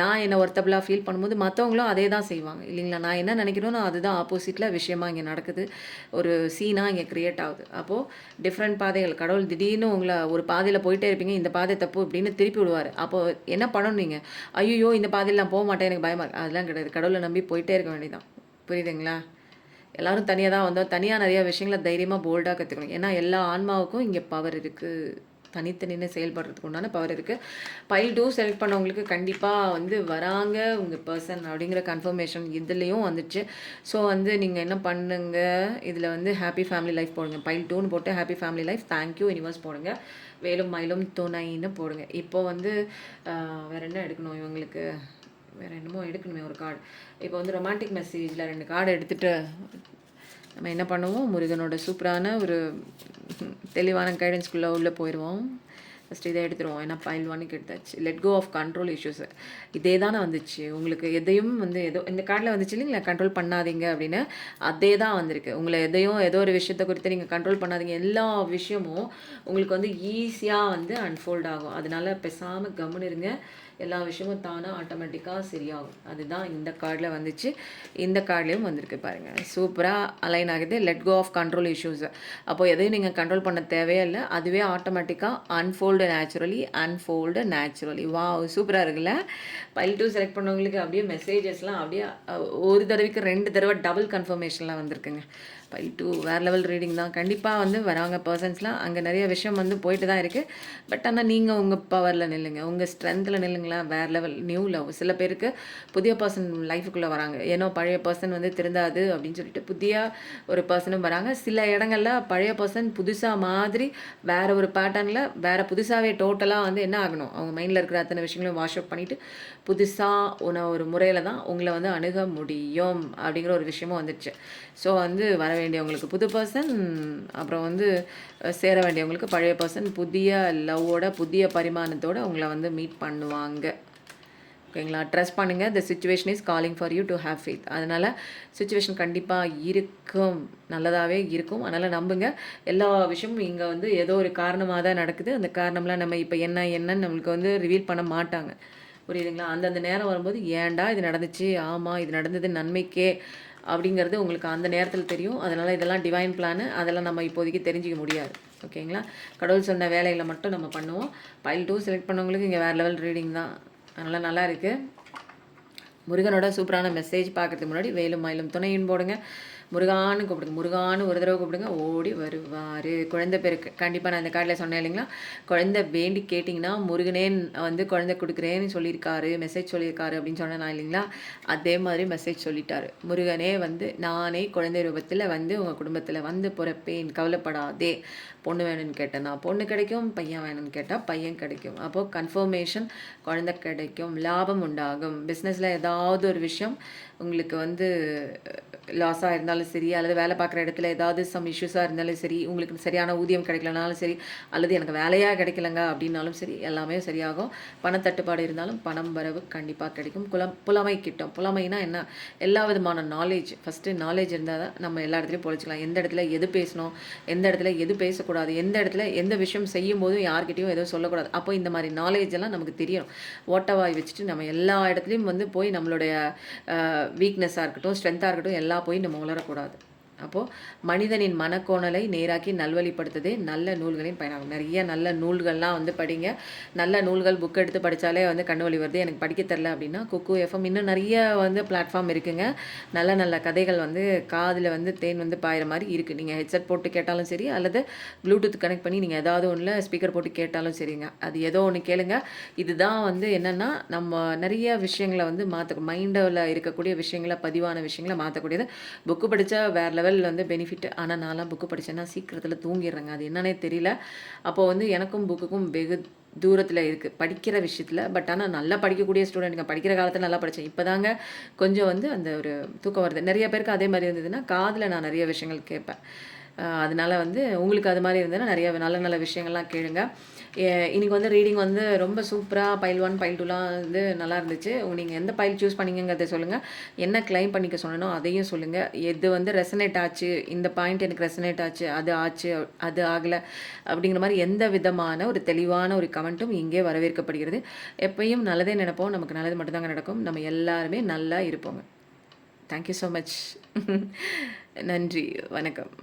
நான் என்னை ஒர்த்தபிளாக ஃபீல் பண்ணும்போது மற்றவங்களும் அதே தான் செய்வாங்க இல்லைங்களா? நான் என்ன நினைக்கிறோனோ அதுதான் ஆப்போசிட்டில் விஷயமாக இங்கே நடக்குது. ஒரு சீனாக இங்கே க்ரியேட் ஆகுது. அப்போது டிஃப்ரெண்ட் பாதைகள். கடவுள் திடீர்னு உங்களை ஒரு பாதையில் போயிட்டே இருப்பீங்க, இந்த பாதை தப்பு அப்படின்னு திருப்பி விடுவார். அப்போது என்ன பண்ணணும் நீங்கள்? ஐயோ இந்த பாதையில் நான் போக மாட்டேன், எனக்கு பயமாக இருக்குது, அதெல்லாம் கிடையாது. கடவுளை நம்பி போயிட்டே இருக்க வேண்டியதான். புரியுதுங்களா? எல்லோரும் தனியாக தான் வந்தோம். தனியாக நிறையா விஷயங்களை தைரியமாக போல்டாக கற்றுக்கணும். ஏன்னா எல்லா ஆன்மாவுக்கும் இங்கே பவர் இருக்குது. தனித்து நின்று செயல்படுறதுக்கு உண்டான பவர் இருக்குது. பைல் 2 செலக்ட் பண்ணவங்களுக்கு கண்டிப்பாக வந்து வராங்க உங்கள் பர்சன் அப்படிங்கிற கன்ஃபர்மேஷன் இதுலேயும் வந்துச்சு. ஸோ வந்து நீங்கள் என்ன பண்ணுங்க, இதில் வந்து ஹாப்பி ஃபேமிலி லைஃப் போடுங்க. பைல் 2ன்னு போட்டு happy family life thank you universe போடுங்க. வேலும் மயிலும் துணைன்னு போடுங்க. இப்போ வந்து வேறு என்ன எடுக்கணும் இவங்களுக்கு, வேறு என்னமோ எடுக்கணுமே ஒரு கார்டு. இப்போ வந்து ரொமான்டிக் மெசேஜில் 2 கார்டு எடுத்துகிட்டு நம்ம என்ன பண்ணுவோம், முருகனோட சூப்பரான ஒரு தெளிவான கைடன்ஸ்குள்ளே உள்ளே போயிடுவோம். ஃபஸ்ட்டு இதை எடுத்துருவோம். ஏன்னா பைல் 1க்கு எடுத்தாச்சு. Let go of control issues. இதே தானே வந்துச்சு உங்களுக்கு, எதையும் வந்து ஏதோ இந்த கார்டில் வந்துச்சு இல்லைங்களா, கண்ட்ரோல் பண்ணாதீங்க அப்படின்னு. அதே தான் வந்திருக்கு. உங்களை எதையும் ஏதோ ஒரு விஷயத்தை குறித்து நீங்கள் கண்ட்ரோல் பண்ணாதீங்க. எல்லா விஷயமும் உங்களுக்கு வந்து ஈஸியாக வந்து அன்ஃபோல்ட் ஆகும். அதனால பேசாமல் கம்முன்னு இருங்க. எல்லா விஷயமும் தானாக ஆட்டோமேட்டிக்காக சரியாகும். அதுதான் இந்த கார்டில் வந்துச்சு. இந்த கார்ட்லேயும் வந்திருக்கு பாருங்கள், சூப்பராக அலைன் ஆகுது. Let go of control issues. அப்போது எதையும் நீங்கள் கண்ட்ரோல் பண்ண தேவையே இல்லை, அதுவே ஆட்டோமேட்டிக்காக அன்ஃபோல்டு நேச்சுரலி. வா, சூப்பராக இருக்குல்ல. பைல் 2 செலக்ட் பண்ணவங்களுக்கு அப்படியே மெசேஜஸ்லாம் அப்படியே ஒரு தடவைக்கு 2 தடவை டபுள் கன்ஃபர்மேஷன்லாம் வந்திருக்குங்க. பைல் 2 வேறு லெவல் ரீடிங் தான். கண்டிப்பாக வந்து வராங்க பர்சன்ஸ்லாம். அங்கே நிறைய விஷயம் வந்து போயிட்டு தான் இருக்குது. பட் ஆனால் நீங்கள் உங்கள் பவரில் நில்லுங்க, உங்கள் ஸ்ட்ரென்த்தில் நில்லுங்களா. வேறு லெவல் நியூ லவ். சில பேருக்கு புதிய பர்சன் லைஃபுக்குள்ளே வராங்க. ஏன்னா பழைய பர்சன் வந்து திருந்தாது அப்படின்னு சொல்லிட்டு புதிய ஒரு பர்சனும் வராங்க. சில இடங்களில் பழைய பர்சன் புதுசாக மாதிரி வேறு ஒரு பேட்டர்னில் வேறு புதுசாகவே டோட்டலாக வந்து என்ன ஆகணும், அவங்க மைண்டில் இருக்கிற அத்தனை விஷயங்களும் வாஷ் அவுட் பண்ணிவிட்டு புதுசாக ஒரு முறையில் தான் உங்களை வந்து அணுக முடியும் அப்படிங்கிற ஒரு விஷயமும் வந்துடுச்சு. ஸோ வந்து வர வேண்டியவங்களுக்கு புது பர்சன், அப்புறம் வந்து சேர வேண்டியவங்களுக்கு பழைய பர்சன் புதிய லவ்வோட புதிய பரிமாணத்தோடு உங்களை வந்து மீட் பண்ணுவாங்க. ஓகேங்களா. ட்ரஸ்ட் பண்ணுங்கள். The situation is calling for you to have faith. அதனால் சுச்சுவேஷன் கண்டிப்பாக இருக்கும், நல்லதாகவே இருக்கும். அதனால் நம்புங்க. எல்லா விஷயமும் இங்கே வந்து ஏதோ ஒரு காரணமாக தான் நடக்குது. அந்த காரணம்லாம் நம்ம இப்போ என்னன்னு நம்மளுக்கு வந்து ரிவீல் பண்ண மாட்டாங்க. புரியுதுங்களா. அந்தந்த நேரம் வரும்போது ஏன்டா இது நடந்துச்சு, ஆமாம் இது நடந்தது நன்மைக்கே அப்படிங்கிறது உங்களுக்கு அந்த நேரத்தில் தெரியும். அதனால் இதெல்லாம் டிவைன் பிளானு, அதெல்லாம் நம்ம இப்போதைக்கு தெரிஞ்சிக்க முடியாது. ஓகேங்களா. கடவுள் சொன்ன வேலைகளை மட்டும் நம்ம பண்ணுவோம். பைல் 2 செலக்ட் பண்ணவங்களுக்கு இங்கே வேறு லெவல் ரீடிங் தான். அதனால் நல்லா இருக்குது. முருகனோட சூப்பரான மெசேஜ் பார்க்குறதுக்கு முன்னாடி வேலும் மயிலும் துணையின் போடுங்க. முருகான்னு கூப்பிடுங்க. முருகான்னு ஒரு தடவை கூப்பிடுங்க, ஓடி வருவார். குழந்தை பேருக்கு கண்டிப்பாக நான் இந்த கார்டில் சொன்னேன் இல்லைங்களா, குழந்தை வேண்டி கேட்டிங்கன்னா முருகனே வந்து குழந்தை கொடுக்குறேன்னு சொல்லியிருக்காரு, மெசேஜ் சொல்லியிருக்காரு அப்படின்னு சொன்னேன் நான் இல்லைங்களா. அதே மாதிரி மெசேஜ் சொல்லிட்டாரு. முருகனே வந்து நானே குழந்தை ரூபத்தில் வந்து உங்கள் குடும்பத்தில் வந்து பிறப்பேன், கவலைப்படாதே. பொண்ணு வேணும்னு கேட்டேன்னா பொண்ணு கிடைக்கும், பையன் வேணும்னு கேட்டால் பையன் கிடைக்கும். அப்போது கன்ஃபர்மேஷன், குழந்தை கிடைக்கும், லாபம் உண்டாகும். பிஸ்னஸில் ஏதாவது ஒரு விஷயம் உங்களுக்கு வந்து லாஸாக இருந்தாலும் சரி, அல்லது வேலை பார்க்குற இடத்துல ஏதாவது சம் இஷ்யூஸாக இருந்தாலும் சரி, உங்களுக்கு சரியான ஊதியம் கிடைக்கலனாலும் சரி, அல்லது எனக்கு வேலையாக கிடைக்கலங்க அப்படின்னாலும் சரி, எல்லாமே சரியாகும். பணத்தட்டுப்பாடு இருந்தாலும் பணம் வரவு கண்டிப்பாக கிடைக்கும். புலமை கிட்டும். புலமைனா என்ன, எல்லா விதமான நாலேஜ். ஃபஸ்ட்டு நாலேஜ் இருந்தால் தான் நம்ம எல்லா இடத்துலையும் பொழைச்சிக்கலாம். எந்த இடத்துல எது பேசணும், எந்த இடத்துல எது பேசக்கூடாது, எந்த இடத்துல எந்த விஷயம் செய்யும் போதும் யார்கிட்டையும் எதுவும் சொல்லக்கூடாது. அப்போ இந்த மாதிரி நாலேஜ் எல்லாம் நமக்கு தெரியணும். ஓட்டவாய் வச்சுட்டு நம்ம எல்லா இடத்துலையும் வந்து போய் நம்மளுடைய வீக்னஸாக இருக்கட்டும், ஸ்ட்ரென்த்தாக இருக்கட்டும், எல்லாம் போய் நம்ம உளரக்கூடாது. அப்போது மனிதனின் மனக்கோணலை நேராக்கி நல்வழிப்படுத்துதே நல்ல நூல்களின் பயனாகும். நிறைய நல்ல நூல்கள்லாம் வந்து படிங்க. நல்ல நூல்கள் புக் எடுத்து படித்தாலே வந்து கண்ணு வலி வருது, எனக்கு படிக்க தெரில அப்படின்னா குக்கு எஃப்எம் இன்னும் நிறைய வந்து பிளாட்ஃபார்ம் இருக்குங்க. நல்ல நல்ல கதைகள் வந்து காதில் வந்து தேன் வந்து பாயிற மாதிரி இருக்குது. நீங்கள் ஹெட்செட் போட்டு கேட்டாலும் சரி, அல்லது ப்ளூடூத் கனெக்ட் பண்ணி நீங்கள் ஏதாவது ஒன்றில் ஸ்பீக்கர் போட்டு கேட்டாலும் சரிங்க. அது ஏதோ ஒன்று கேளுங்க. இதுதான் வந்து என்னென்னா நம்ம நிறைய விஷயங்களை வந்து மாற்றக்கூடும். மைண்டில் இருக்கக்கூடிய விஷயங்களை, பதிவான விஷயங்களை மாற்றக்கூடியது. புக்கு படித்தா வேறு லெவல் வந்து பெனிஃபிட். ஆனால் நான்லாம் புக்கு படித்தேன்னா சீக்கிரத்தில் தூங்கிடுறேங்க, அது என்னன்னே தெரியல. அப்போது வந்து எனக்கும் புக்குக்கும் வெகு தூரத்தில் இருக்குது படிக்கிற விஷயத்தில். பட் ஆனால் நல்லா படிக்கக்கூடிய ஸ்டூடெண்ட்டுங்க, படிக்கிற காலத்தில் நல்லா படித்தேன். இப்போ தாங்க கொஞ்சம் வந்து அந்த ஒரு தூக்கம் வருது. நிறைய பேருக்கு அதே மாதிரி இருந்ததுன்னா காதில் நான் நிறைய விஷயங்கள் கேட்பேன். அதனால் வந்து உங்களுக்கு அது மாதிரி இருந்ததுன்னா நிறைய நல்ல நல்ல விஷயங்கள்லாம் கேளுங்க. இன்றைக்கி வந்து ரீடிங் வந்து ரொம்ப சூப்பராக பைல் 1 பைல் 2லாம் வந்து நல்லா இருந்துச்சு. நீங்கள் எந்த பைல் சூஸ் பண்ணிங்கிறத சொல்லுங்கள். என்ன கிளைம் பண்ணிக்க சொன்னனோ அதையும் சொல்லுங்கள். எது வந்து ரெசனேட் ஆச்சு, இந்த பாயிண்ட் எனக்கு ரெசனேட் ஆச்சு, அது ஆகலை அப்படிங்கிற மாதிரி எந்த விதமான ஒரு தெளிவான ஒரு கமெண்ட்டும் இங்கே வரவேற்கப்படுகிறது. எப்பயும் நல்லதே நினைப்போம், நமக்கு நல்லது மட்டும்தாங்க நடக்கும். நம்ம எல்லாருமே நல்லா இருப்போங்க. Thank you so much. நன்றி, வணக்கம்.